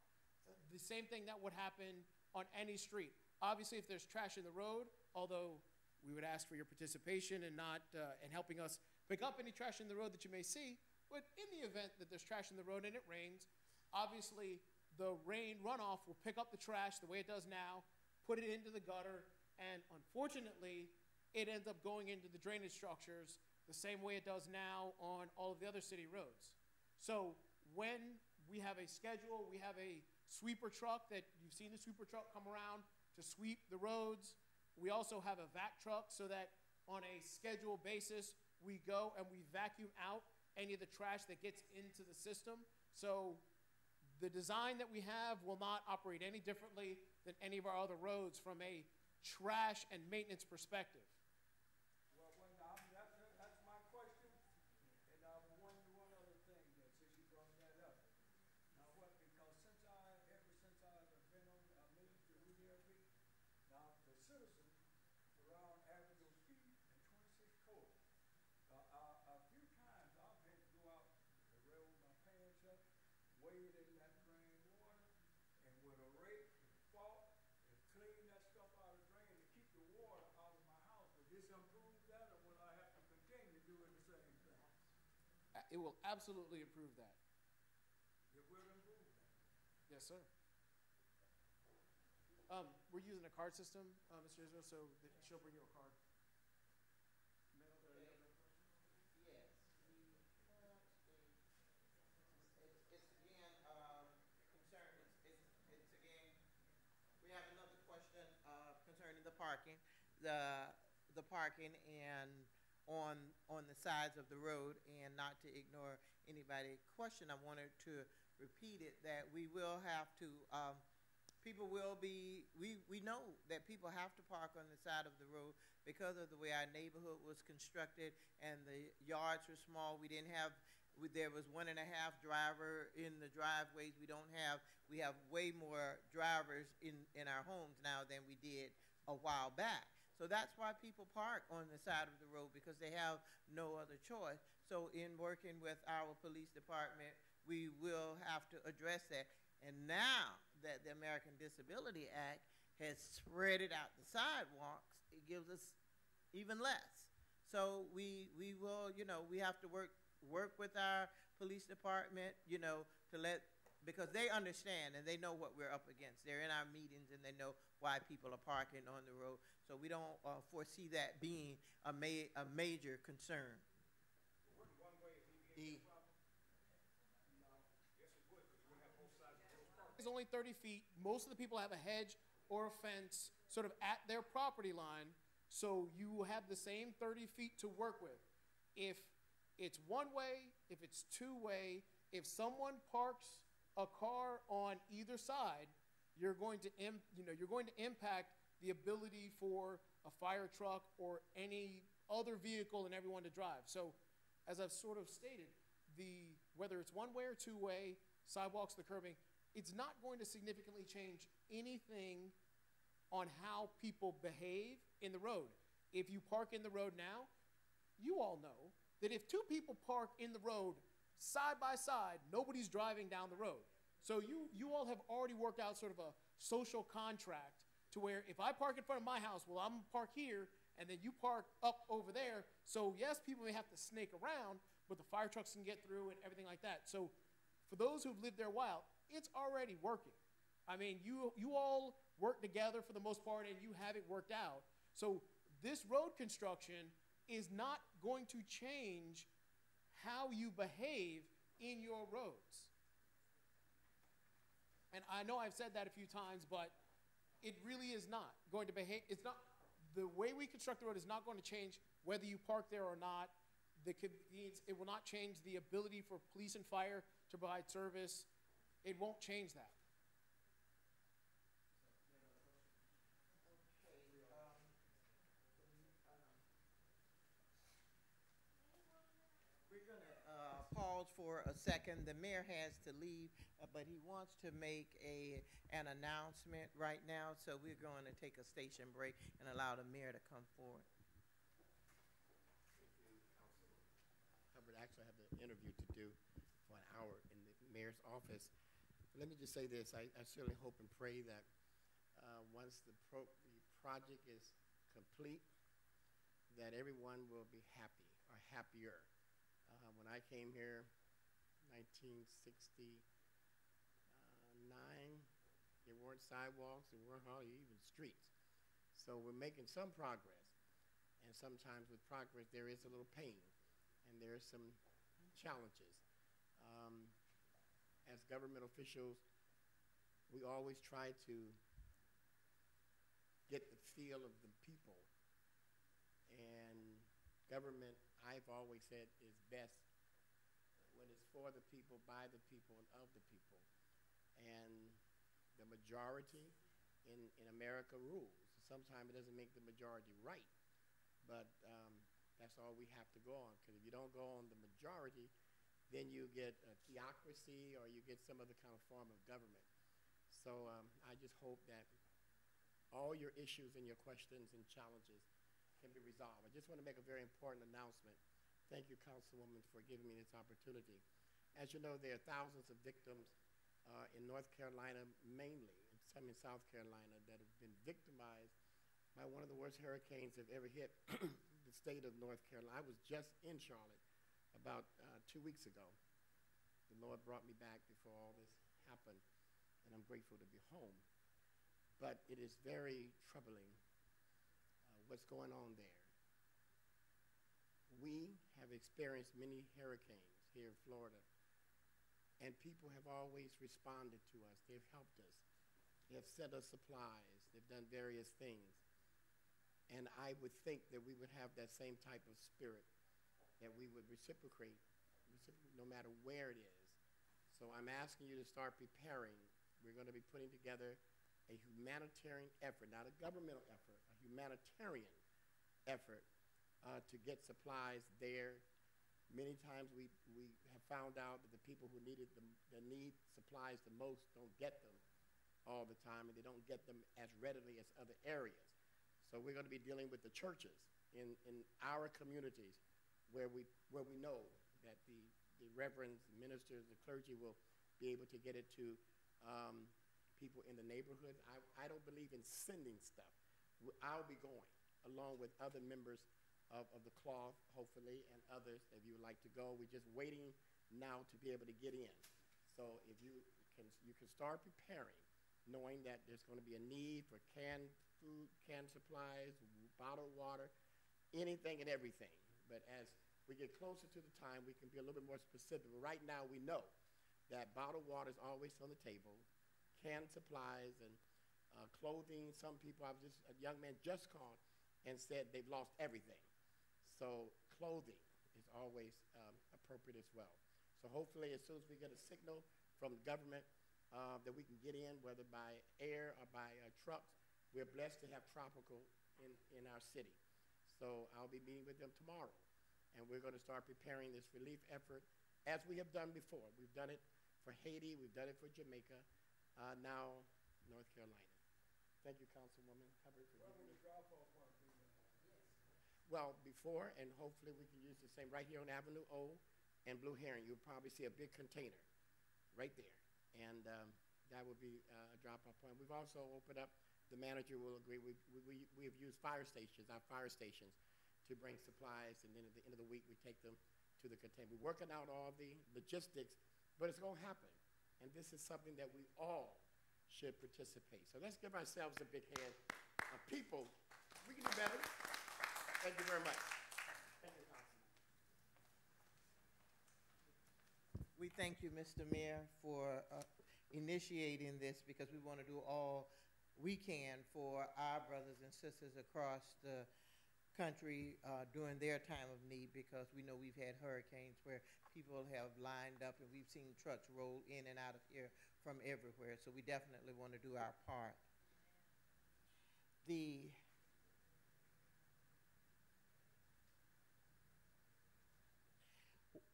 The same thing that would happen on any street. Obviously, if there's trash in the road, although we would ask for your participation and not and helping us pick up any trash in the road that you may see, but in the event that there's trash in the road and it rains, obviously the rain runoff will pick up the trash the way it does now, put it into the gutter, And unfortunately, it ends up going into the drainage structures the same way it does now on all of the other city roads. So when we have a schedule, we have a sweeper truck that you've seen the sweeper truck come around to sweep the roads. We also have a vac truck so that on a scheduled basis, we go and we vacuum out any of the trash that gets into the system. So the design that we have will not operate any differently than any of our other roads from a trash and maintenance perspective. Well, that's my question, and one other thing that since you brought that up. Now what? Because ever since I've been on made the re-area, now the citizens around Avenue P and 26 Court, a few times I've had to go out the road with my pants up, wade in that drain water, and with a rake and fork and clean that stuff out of the drain to keep the water out of my house. Will this improve that, or will I have to continue doing the same thing? It will absolutely improve that. It will improve that. Yes, sir. We're using a card system, Mr. Israel, so that she'll bring you a card. Yes, we have it's again, concern, it's again, we have another question, concerning the parking. The parking and on the sides of the road, and not to ignore anybody's question, I wanted to repeat it, that we will have to, people will be, we know that people have to park on the side of the road because of the way our neighborhood was constructed and the yards were small. We didn't have, there was 1.5 driver in the driveways. We have way more drivers in our homes now than we did a while back. So that's why people park on the side of the road, because they have no other choice. So in working with our police department, we will have to address that. And now that the American Disability Act has spread it out the sidewalks, it gives us even less. So we will, we have to work with our police department, to because they understand and they know what we're up against. They're in our meetings and they know why people are parking on the road. So we don't foresee that being a major concern. Wouldn't one way alleviate the problem? No. Yes, it would, because you would have both sides of those parking. It's only 30 feet. Most of the people have a hedge or a fence sort of at their property line, so you have the same 30 feet to work with. If it's one way, if it's two way, if someone parks a car on either side, you're going to impact the ability for a fire truck or any other vehicle and everyone to drive. So, as I've sort of stated, whether it's one way or two way, sidewalks, the curbing, it's not going to significantly change anything on how people behave in the road. If you park in the road now, you all know that if two people park in the road side by side, nobody's driving down the road. So you all have already worked out sort of a social contract to where if I park in front of my house, well, I'm park here, and then you park up over there. So yes, people may have to snake around, but the fire trucks can get through and everything like that. So for those who've lived there a while, it's already working. I mean, you all work together for the most part, and you have it worked out. So this road construction is not going to change how you behave in your roads. And I know I've said that a few times, but it really is not going to behave. It's not, the way we construct the road is not going to change whether you park there or not. The convenience, it will not change the ability for police and fire to provide service. It won't change that. We're going to pause for a second. The mayor has to leave, but he wants to make an announcement right now, so we're going to take a station break and allow the mayor to come forward. Thank you, Councilman Hubbard. Actually, I have an interview to do for an hour in the mayor's office. Let me just say this. I certainly hope and pray that once the project is complete, that everyone will be happy or happier. When I came here, 1969, there weren't sidewalks, there weren't hardly even streets. So we're making some progress. And sometimes with progress, there is a little pain, and there are some challenges. Um, as government officials, we always try to get the feel of the people. And government, I've always said, is best when it's for the people, by the people, and of the people. And the majority in America rules. Sometimes it doesn't make the majority right, but that's all we have to go on. Because if you don't go on the majority, then you get a theocracy or you get some other kind of form of government. So I just hope that all your issues and your questions and challenges can be resolved. I just want to make a very important announcement. Thank you, Councilwoman, for giving me this opportunity. As you know, there are thousands of victims in North Carolina mainly, and some in South Carolina, that have been victimized by one of the worst hurricanes that ever hit the state of North Carolina. I was just in Charlotte about 2 weeks ago. The Lord brought me back before all this happened, and I'm grateful to be home. But it is very troubling what's going on there. We have experienced many hurricanes here in Florida, and people have always responded to us. They've helped us. They have sent us supplies. They've done various things. And I would think that we would have that same type of spirit, that we would reciprocate no matter where it is. So I'm asking you to start preparing. We're going to be putting together a humanitarian effort, not a governmental effort, a humanitarian effort to get supplies there. Many times we have found out that the people who need supplies the most don't get them all the time, and they don't get them as readily as other areas. So we're going to be dealing with the churches in our communities where we know that the reverends, the ministers, the clergy will be able to get it to people in the neighborhood. I don't believe in sending stuff. I'll be going along with other members of the cloth, hopefully, and others if you would like to go. We're just waiting now to be able to get in. So if you can start preparing, knowing that there's going to be a need for canned food, canned supplies, bottled water, anything and everything. But as we get closer to the time, we can be a little bit more specific. But right now, we know that bottled water is always on the table, canned supplies and clothing. Some people, a young man just called and said they've lost everything. So clothing is always appropriate as well. So hopefully, as soon as we get a signal from the government that we can get in, whether by air or by trucks, we're blessed to have tropical in our city. So I'll be meeting with them tomorrow, and we're going to start preparing this relief effort as we have done before. We've done it for Haiti, we've done it for Jamaica, now North Carolina. Thank you, Councilwoman Hubbard, for giving me. Well, before, and hopefully we can use the same right here on Avenue O and Blue Heron. You'll probably see a big container right there, and that will be a drop-off point. We've also opened up, the manager will agree, we have used our fire stations to bring supplies, and then at the end of the week we take them to the container. We're working out all the logistics, but it's going to happen, and this is something that we all should participate. So let's give ourselves a big hand. People, we can do better. Thank you very much. Thank you, Councilman. We thank you, Mr. Mayor, for initiating this, because we want to do all we can for our brothers and sisters across the country during their time of need, because we know we've had hurricanes where people have lined up and we've seen trucks roll in and out of here from everywhere. So we definitely want to do our part.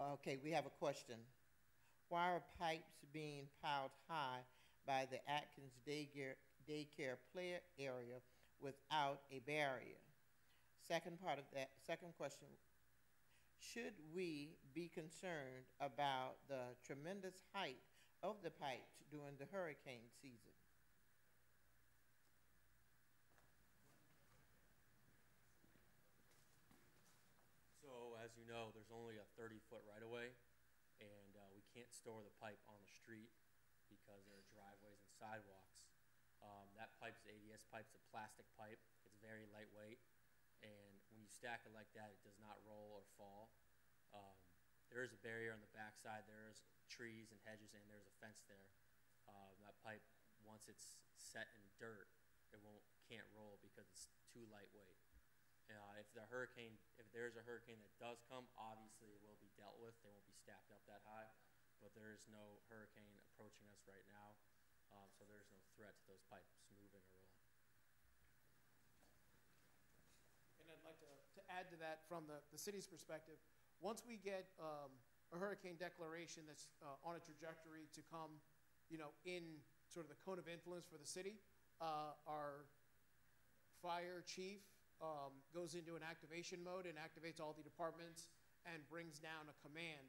Okay, we have a question. Why are pipes being piled high by the Atkins daycare play area without a barrier? Second question, should we be concerned about the tremendous height of the pipes during the hurricane season? So as you know, there's only a 30-foot right-of-way, and we can't store the pipe on the street because there are driveways and sidewalks. That pipe's ADS pipe's a plastic pipe. It's very lightweight, and when you stack it like that, it does not roll or fall. There is a barrier on the backside. There's trees and hedges, and there's a fence there. That pipe, once it's set in dirt, can't roll because it's too lightweight. If there's a hurricane that does come, obviously it will be dealt with. They won't be stacked up that high, but there is no hurricane approaching us right now, so there's no threat to those pipes moving or rolling. And I'd like to add to that from the city's perspective. Once we get a hurricane declaration that's on a trajectory to come, in sort of the cone of influence for the city, our fire chief goes into an activation mode and activates all the departments and brings down a command.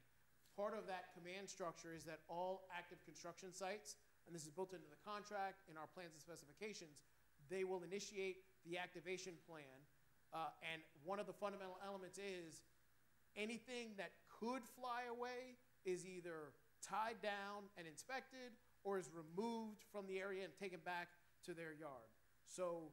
Part of that command structure is that all active construction sites, and this is built into the contract, in our plans and specifications, they will initiate the activation plan. And one of the fundamental elements is anything that could fly away is either tied down and inspected or is removed from the area and taken back to their yard. So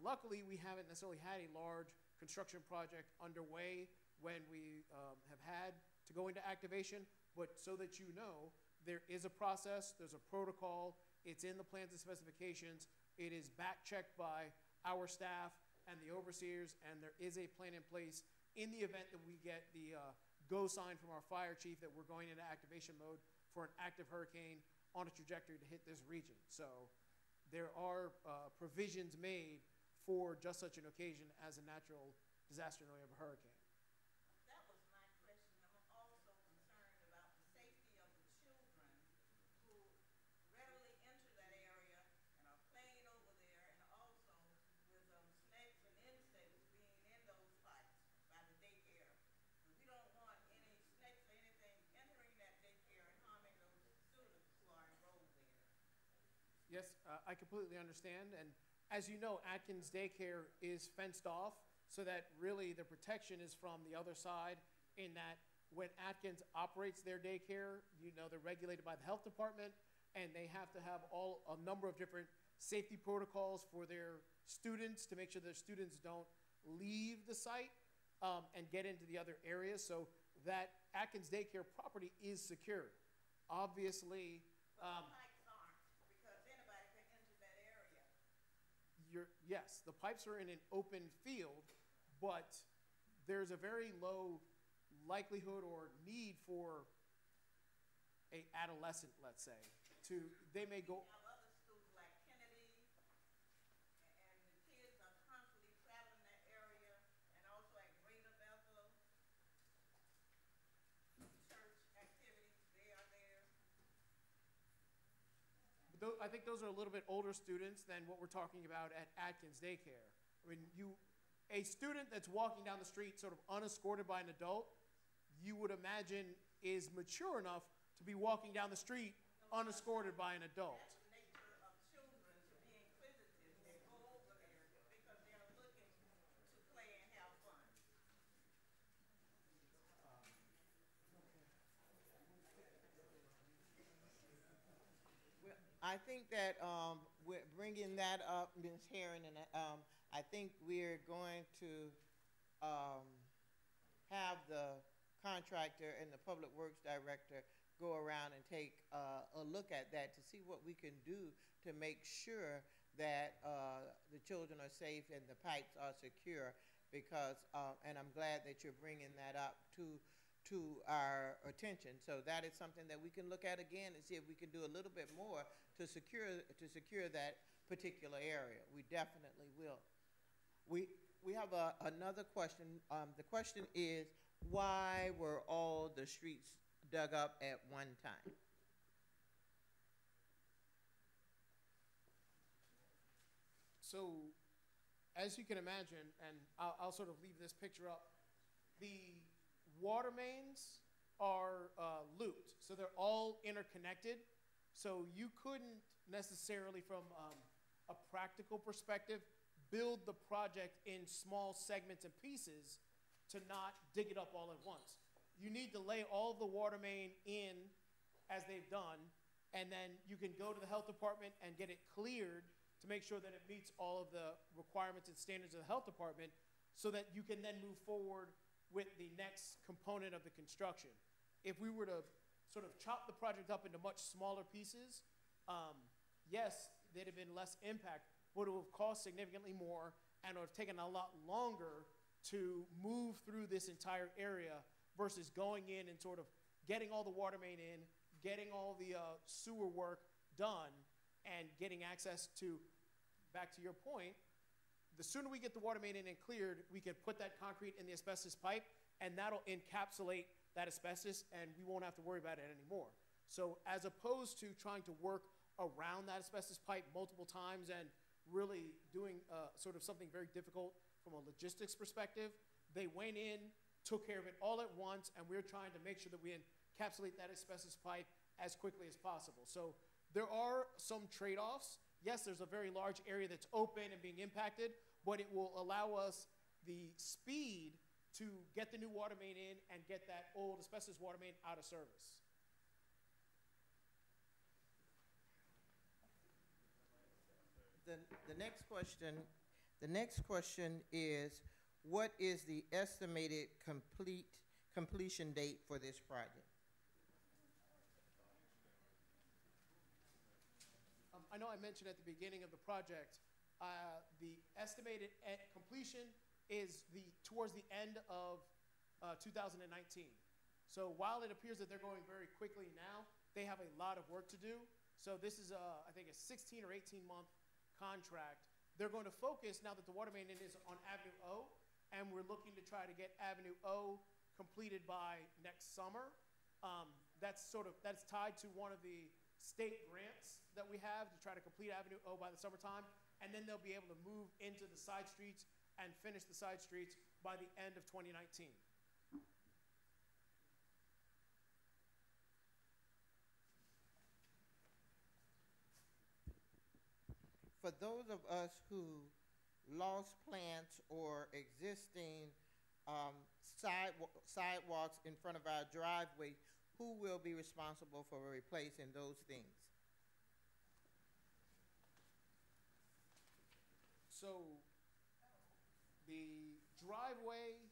luckily, we haven't necessarily had a large construction project underway when we have had to go into activation, but so that you know, there is a process, there's a protocol, it's in the plans and specifications, it is back-checked by our staff and the overseers, and there is a plan in place in the event that we get the go sign from our fire chief that we're going into activation mode for an active hurricane on a trajectory to hit this region. So there are provisions made for just such an occasion as a natural disaster in the way of a hurricane. That was my question. I'm also concerned about the safety of the children who readily enter that area and are playing over there, and also with snakes and insects being in those pipes by the daycare. We don't want any snakes or anything entering that daycare and harming those students who are enrolled there. Yes, I completely understand. And as you know, Atkins Daycare is fenced off so that really the protection is from the other side, in that when Atkins operates their daycare, they're regulated by the health department, and they have to have a number of different safety protocols for their students to make sure their students don't leave the site and get into the other areas. So that Atkins Daycare property is secure. Obviously, yes, the pipes are in an open field, but there's a very low likelihood or need for an adolescent, let's say, they may go. We have other schools like Kennedy, and the kids are constantly traveling that area, and also at Greater Bethel, church activities, they are there. I think those are a little bit older students than what we're talking about at Atkins Daycare. I mean, a student that's walking down the street sort of unescorted by an adult, you would imagine is mature enough to be walking down the street unescorted by an adult. That's the nature of children to be inquisitive. They go over there because they are looking to play and have fun. Well, I think that we're bringing that up, Ms. Herron, and I think we're going to have the contractor and the public works director go around and take a look at that to see what we can do to make sure that the children are safe and the pipes are secure, because, and I'm glad that you're bringing that up to our attention. So that is something that we can look at again and see if we can do a little bit more to secure that particular area. We definitely will. We have another question. The question is, why were all the streets dug up at one time? So, as you can imagine, and I'll sort of leave this picture up, the water mains are looped, so they're all interconnected. So you couldn't necessarily, from a practical perspective, build the project in small segments and pieces to not dig it up all at once. You need to lay all the water main in as they've done, and then you can go to the health department and get it cleared to make sure that it meets all of the requirements and standards of the health department so that you can then move forward with the next component of the construction. If we were to sort of chop the project up into much smaller pieces, yes, there'd have been less impact, but it would have cost significantly more and it would have taken a lot longer to move through this entire area versus going in and sort of getting all the water main in, getting all the sewer work done, and getting access to, back to your point, the sooner we get the water main in and cleared, we can put that concrete in the asbestos pipe, and that'll encapsulate that asbestos, and we won't have to worry about it anymore. So as opposed to trying to work around that asbestos pipe multiple times and really doing sort of something very difficult from a logistics perspective, they went in, took care of it all at once, and we're trying to make sure that we encapsulate that asbestos pipe as quickly as possible. So there are some trade-offs. Yes, there's a very large area that's open and being impacted, but it will allow us the speed to get the new water main in and get that old asbestos water main out of service. The next question is, what is the estimated completion date for this project? I know I mentioned at the beginning of the project, the estimated completion is towards the end of 2019. So while it appears that they're going very quickly now, they have a lot of work to do. So this is, I think, a 16 or 18-month contract. They're going to focus, now that the water main is on Avenue O, and we're looking to try to get Avenue O completed by next summer. That's tied to one of the state grants that we have to try to complete Avenue O by the summertime, and then they'll be able to move into the side streets and finish the side streets by the end of 2019. For those of us who lost plants or existing sidewalks in front of our driveway, who will be responsible for replacing those things? So the driveway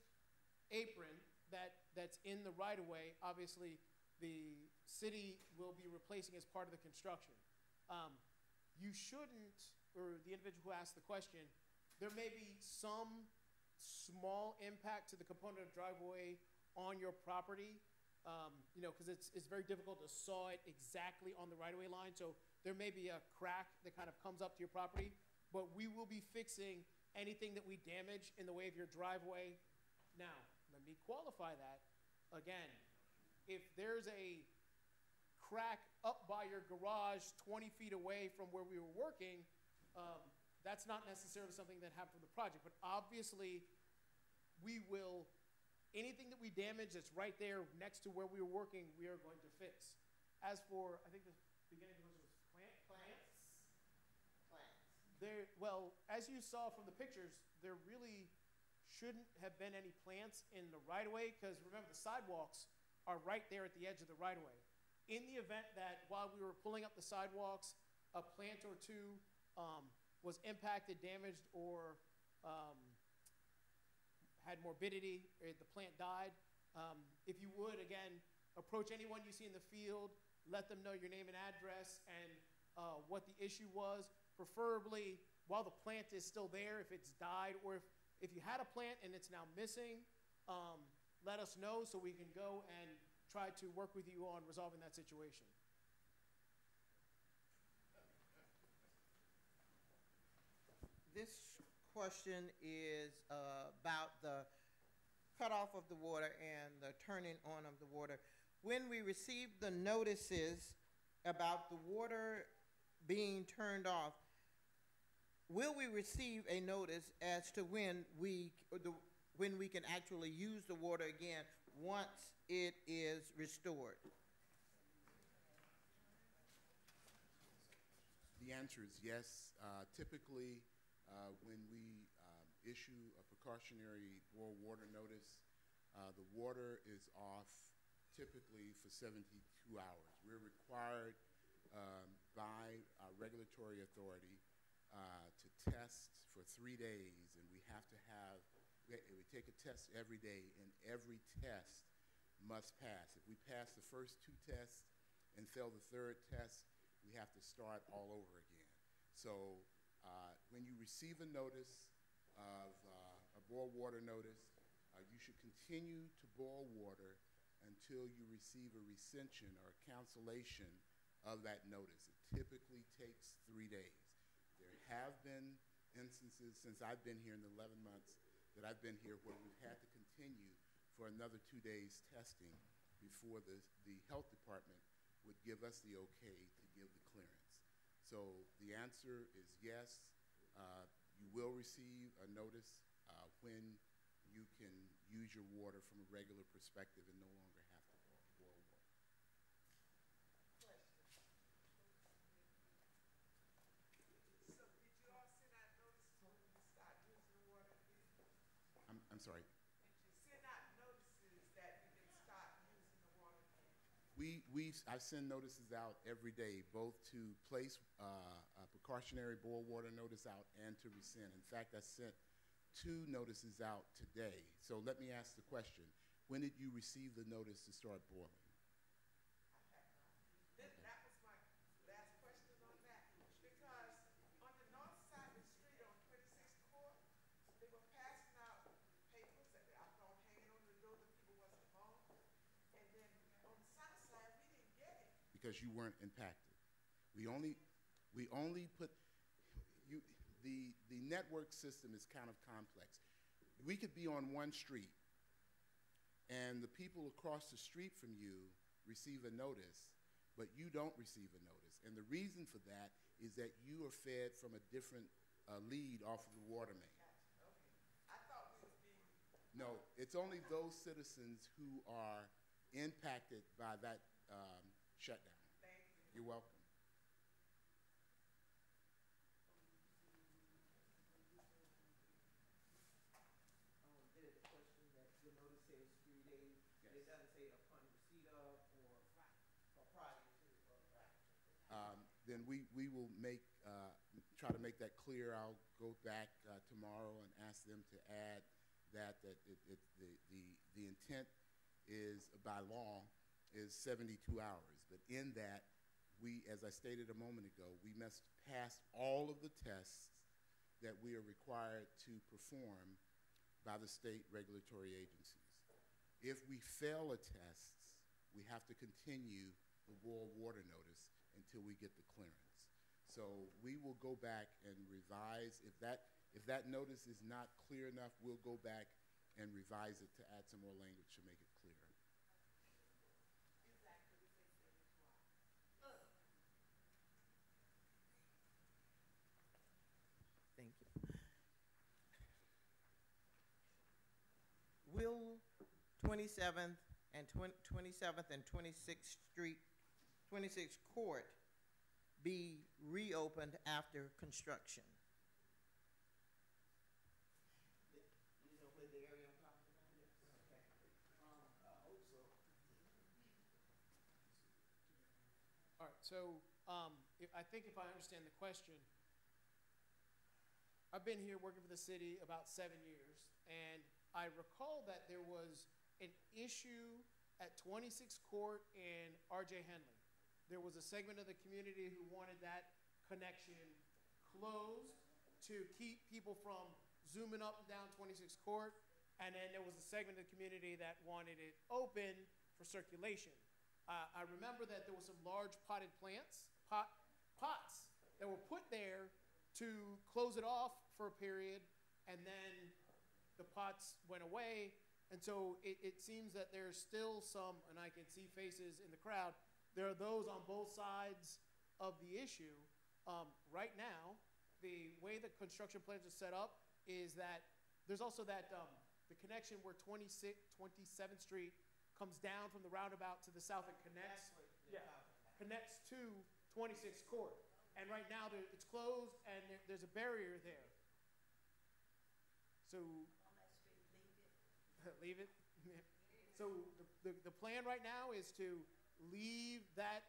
apron that's in the right-of-way, obviously the city will be replacing as part of the construction. You shouldn't, or the individual who asked the question, there may be some small impact to the component of driveway on your property, because it's very difficult to saw it exactly on the right-of-way line. So there may be a crack that kind of comes up to your property, but we will be fixing anything that we damage in the way of your driveway. Now, let me qualify that. Again, if there's a crack up by your garage 20 feet away from where we were working, that's not necessarily something that happened from the project. But obviously, anything that we damage that's right there next to where we were working, we are going to fix. As for, I think the beginning of the question was plants. Well, as you saw from the pictures, there really shouldn't have been any plants in the right-of-way, because remember, the sidewalks are right there at the edge of the right-of-way. In the event that while we were pulling up the sidewalks, a plant or two was impacted, damaged, or had morbidity, or the plant died, if you would, again, approach anyone you see in the field, let them know your name and address and what the issue was, preferably while the plant is still there, if it's died, or if you had a plant and it's now missing, let us know so we can go and try to work with you on resolving that situation. This question is about the cutoff of the water and the turning on of the water. When we receive the notices about the water being turned off, will we receive a notice as to when we can actually use the water again once it is restored? The answer is yes. Typically, when we issue a precautionary boil water notice, the water is off typically for 72 hours. We're required by our regulatory authority to test for 3 days, and we have to have, we take a test every day, and every test must pass. If we pass the first 2 tests and fail the 3rd test, we have to start all over again. So when you receive a notice of a boil water notice, you should continue to boil water until you receive a rescission or a cancellation of that notice. It typically takes 3 days. There have been instances since I've been here in the 11 months that I've been here where we've had to continue for another 2 days testing before the health department would give us the okay to give the clearance. So the answer is yes. You will receive a notice when you can use your water from a regular perspective and no longer have to boil water. So did you all send out notices when you start using the water again? I'm sorry. Did you send out notices that you can start using the water again? I send notices out every day, both to place a precautionary boil water notice out and to rescind. In fact, I sent 2 notices out today. So let me ask the question. When did you receive the notice to start boiling? That was my last question on that. Because on the north side of the street on 26th Court, they were passing out papers that I thought hanging on the door that people wasn't home. And then on the south side, we didn't get it. Because you weren't impacted. We only put the network system is kind of complex. We could be on one street, and the people across the street from you receive a notice, but you don't receive a notice. And the reason for that is that you are fed from a different lead off of the water main. Okay. I thought we was being. No, it's only those citizens who are impacted by that shutdown. Thank you. You're welcome. There's a question that the notice says 3 days. Yes. It doesn't say upon receipt of or prior to or after. Then we will try to make that clear. I'll go back tomorrow and ask them to add that the intent is, by law, is 72 hours. But in that, as I stated a moment ago, we must pass all of the tests that we are required to perform by the state regulatory agencies. If we fail a test, we have to continue the boil water notice until we get the clearance. So we will go back and revise. If that notice is not clear enough, we'll go back and revise it to add some more language to make it clearer. Thank you. Will 27th and 27th and 26th Street, 26th Court be reopened after construction? You know where the area I'm talking about is? Okay. I hope so. All right, so I think if I understand the question, I've been here working for the city about 7 years, and I recall that there was an issue at 26th Court and R.J. Henley. There was a segment of the community who wanted that connection closed to keep people from zooming up and down 26th Court, and then there was a segment of the community that wanted it open for circulation. I remember that there were some large potted pots that were put there to close it off for a period, and then the pots went away. And so it seems that there's still some, and I can see faces in the crowd, there are those on both sides of the issue. Right now, the way the construction plans are set up is that there's also that the connection where 27th Street comes down from the roundabout to the south and connects to 26th Court. And right now it's closed and there's a barrier there. So On that street, leave it. leave it. So the plan right now is to leave that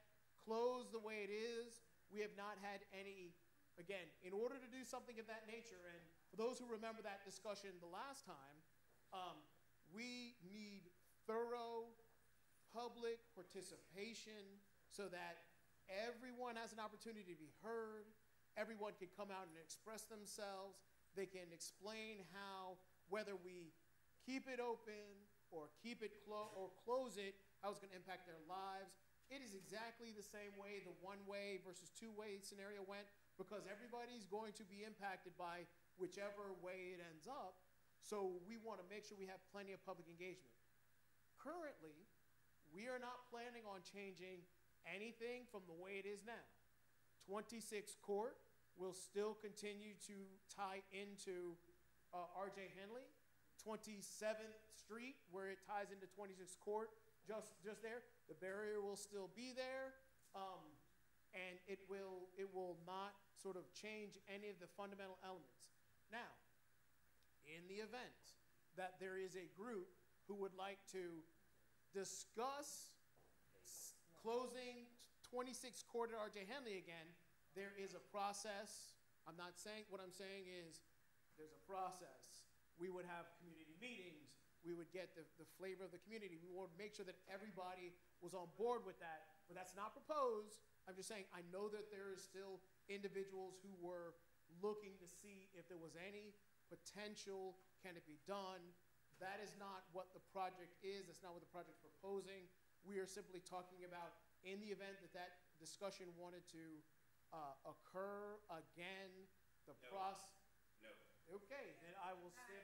closed the way it is. We have not had any again, in order to do something of that nature, and for those who remember that discussion the last time, we need thorough public participation so that everyone has an opportunity to be heard, everyone can come out and express themselves, they can explain how, whether we keep it open or keep it or close it, how it's going to impact their lives. It is exactly the same way the one-way versus two-way scenario went, because everybody's going to be impacted by whichever way it ends up. So we want to make sure we have plenty of public engagement. Currently, we are not planning on changing anything from the way it is now. 26th Court will still continue to tie into R.J. Henley. 27th Street, where it ties into 26th Court, just there. The barrier will still be there, and it will not sort of change any of the fundamental elements. Now, in the event that there is a group who would like to discuss closing 26th Court at R.J. Henley again, there is a process. I'm not saying, what I'm saying is there's a process. We would have community meetings. We would get the flavor of the community. We would make sure that everybody was on board with that. But that's not proposed. I'm just saying I know that there is still individuals who were looking to see if there was any potential, can it be done. That is not what the project is. That's not what the project's proposing. We are simply talking about in the event that that discussion wanted to occur again, the process. No. Okay, then I will stay.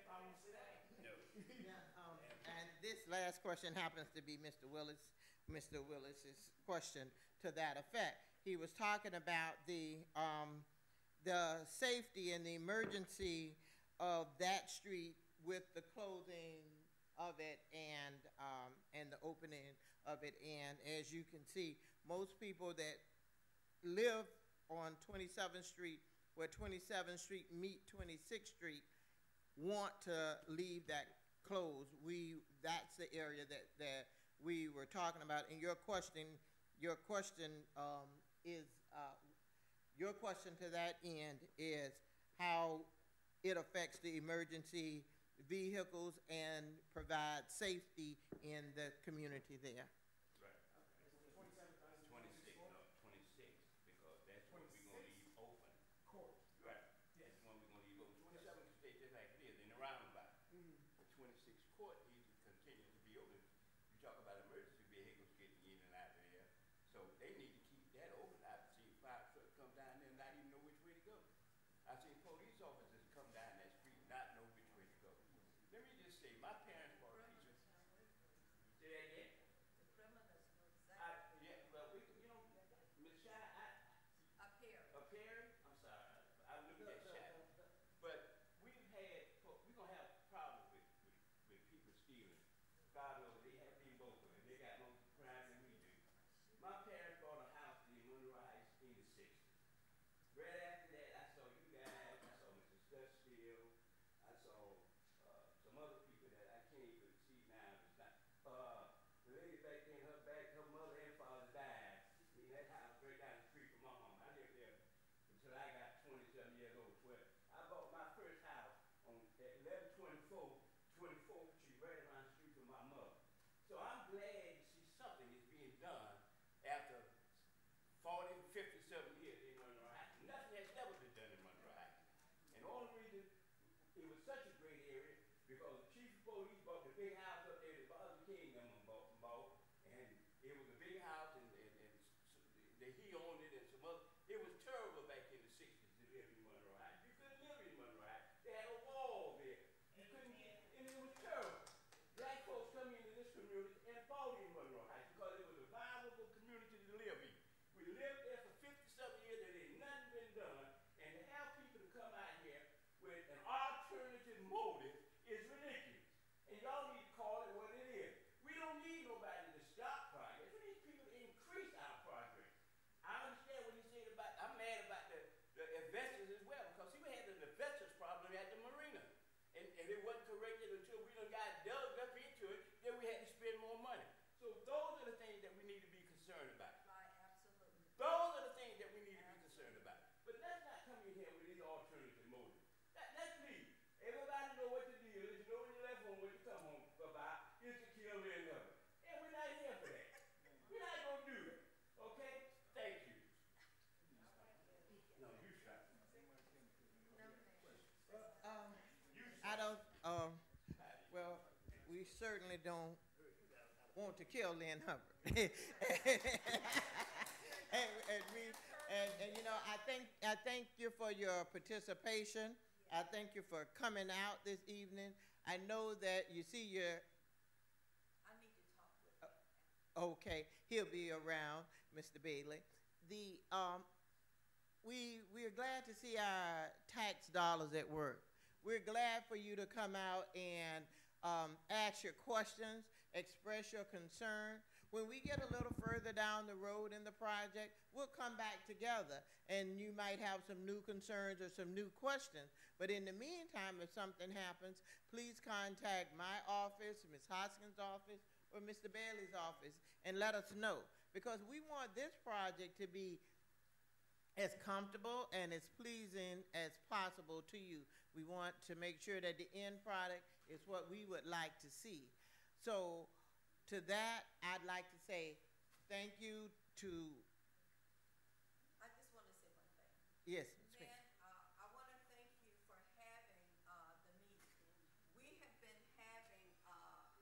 No. And this last question happens to be Mr. Willis's question to that effect. He was talking about the safety and the emergency of that street with the closing of it and the opening of it. And as you can see, most people that live on 27th Street, where 27th Street meet 26th Street, want to leave that closed. That's the area that we were talking about. And your question to that end is how it affects the emergency vehicles and provides safety in the community there. certainly don't want to kill Lynn Hubbard. and you know, I thank you for your participation. I thank you for coming out this evening. I know that you see your. I need to talk with him. Okay, he'll be around, Mr. Bailey. We are glad to see our tax dollars at work. We're glad for you to come out and ask your questions, express your concern. When we get a little further down the road in the project, we'll come back together, and you might have some new concerns or some new questions. But in the meantime, if something happens, please contact my office, Ms. Hoskins' office, or Mr. Bailey's office, and let us know. Because we want this project to be as comfortable and as pleasing as possible to you. We want to make sure that the end product is what we would like to see. So to that, I'd like to say thank you to. I just want to say one thing. Yes. Then I want to thank you for having the meeting. We have been having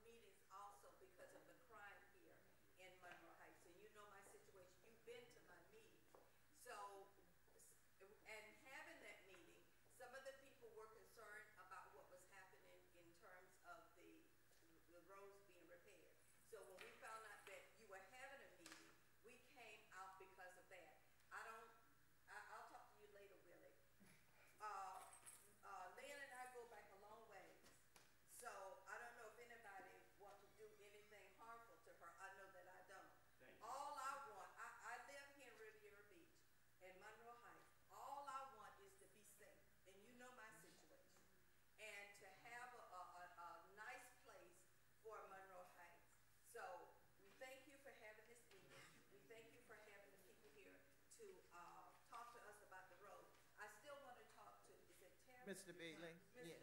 meetings also because of the crime here in Monroe Heights. So you know my situation. You've been to my meeting. So, and having that meeting, some of the people were concerned about what was happening in terms of the roads being repaired. So when we found out that you were having a meeting, we came out because of that. I'll talk to you later, Willie. Lynn and I go back a long ways. So I don't know if anybody wants to do anything harmful to her. I know that I don't. All I want, I live here in Riviera Beach in Monroe Heights. All I want is to be safe. And you know my situation. And to have a nice place for Monroe Heights. So we thank you for having this meeting. We thank you for having the people here to talk to us about the road. I still want to talk to, is it Terry? Mr. Bailey. Yes.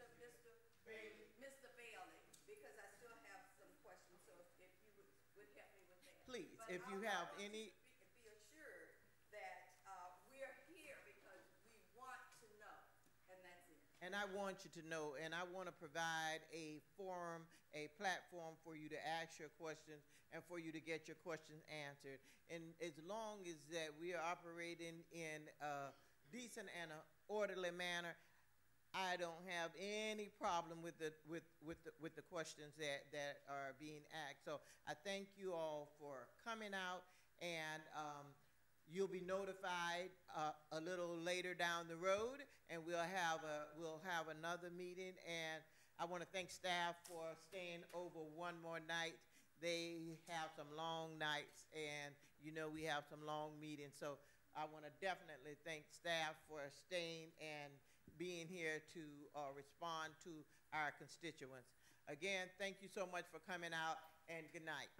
Mr. Bailey, because I still have some questions, so if you would help me with that. Please, But if you I have want you any. to be assured that we're here because we want to know, and that's it. And I want you to know, and I want to provide a forum, a platform for you to ask your questions and for you to get your questions answered. And as long as that we are operating in a decent and an orderly manner, I don't have any problem with the questions that are being asked. So I thank you all for coming out, and you'll be notified a little later down the road, and we'll have another meeting. And I want to thank staff for staying over one more night. They have some long nights, and you know we have some long meetings. So I want to definitely thank staff for staying and being here to respond to our constituents. Again, thank you so much for coming out, and good night.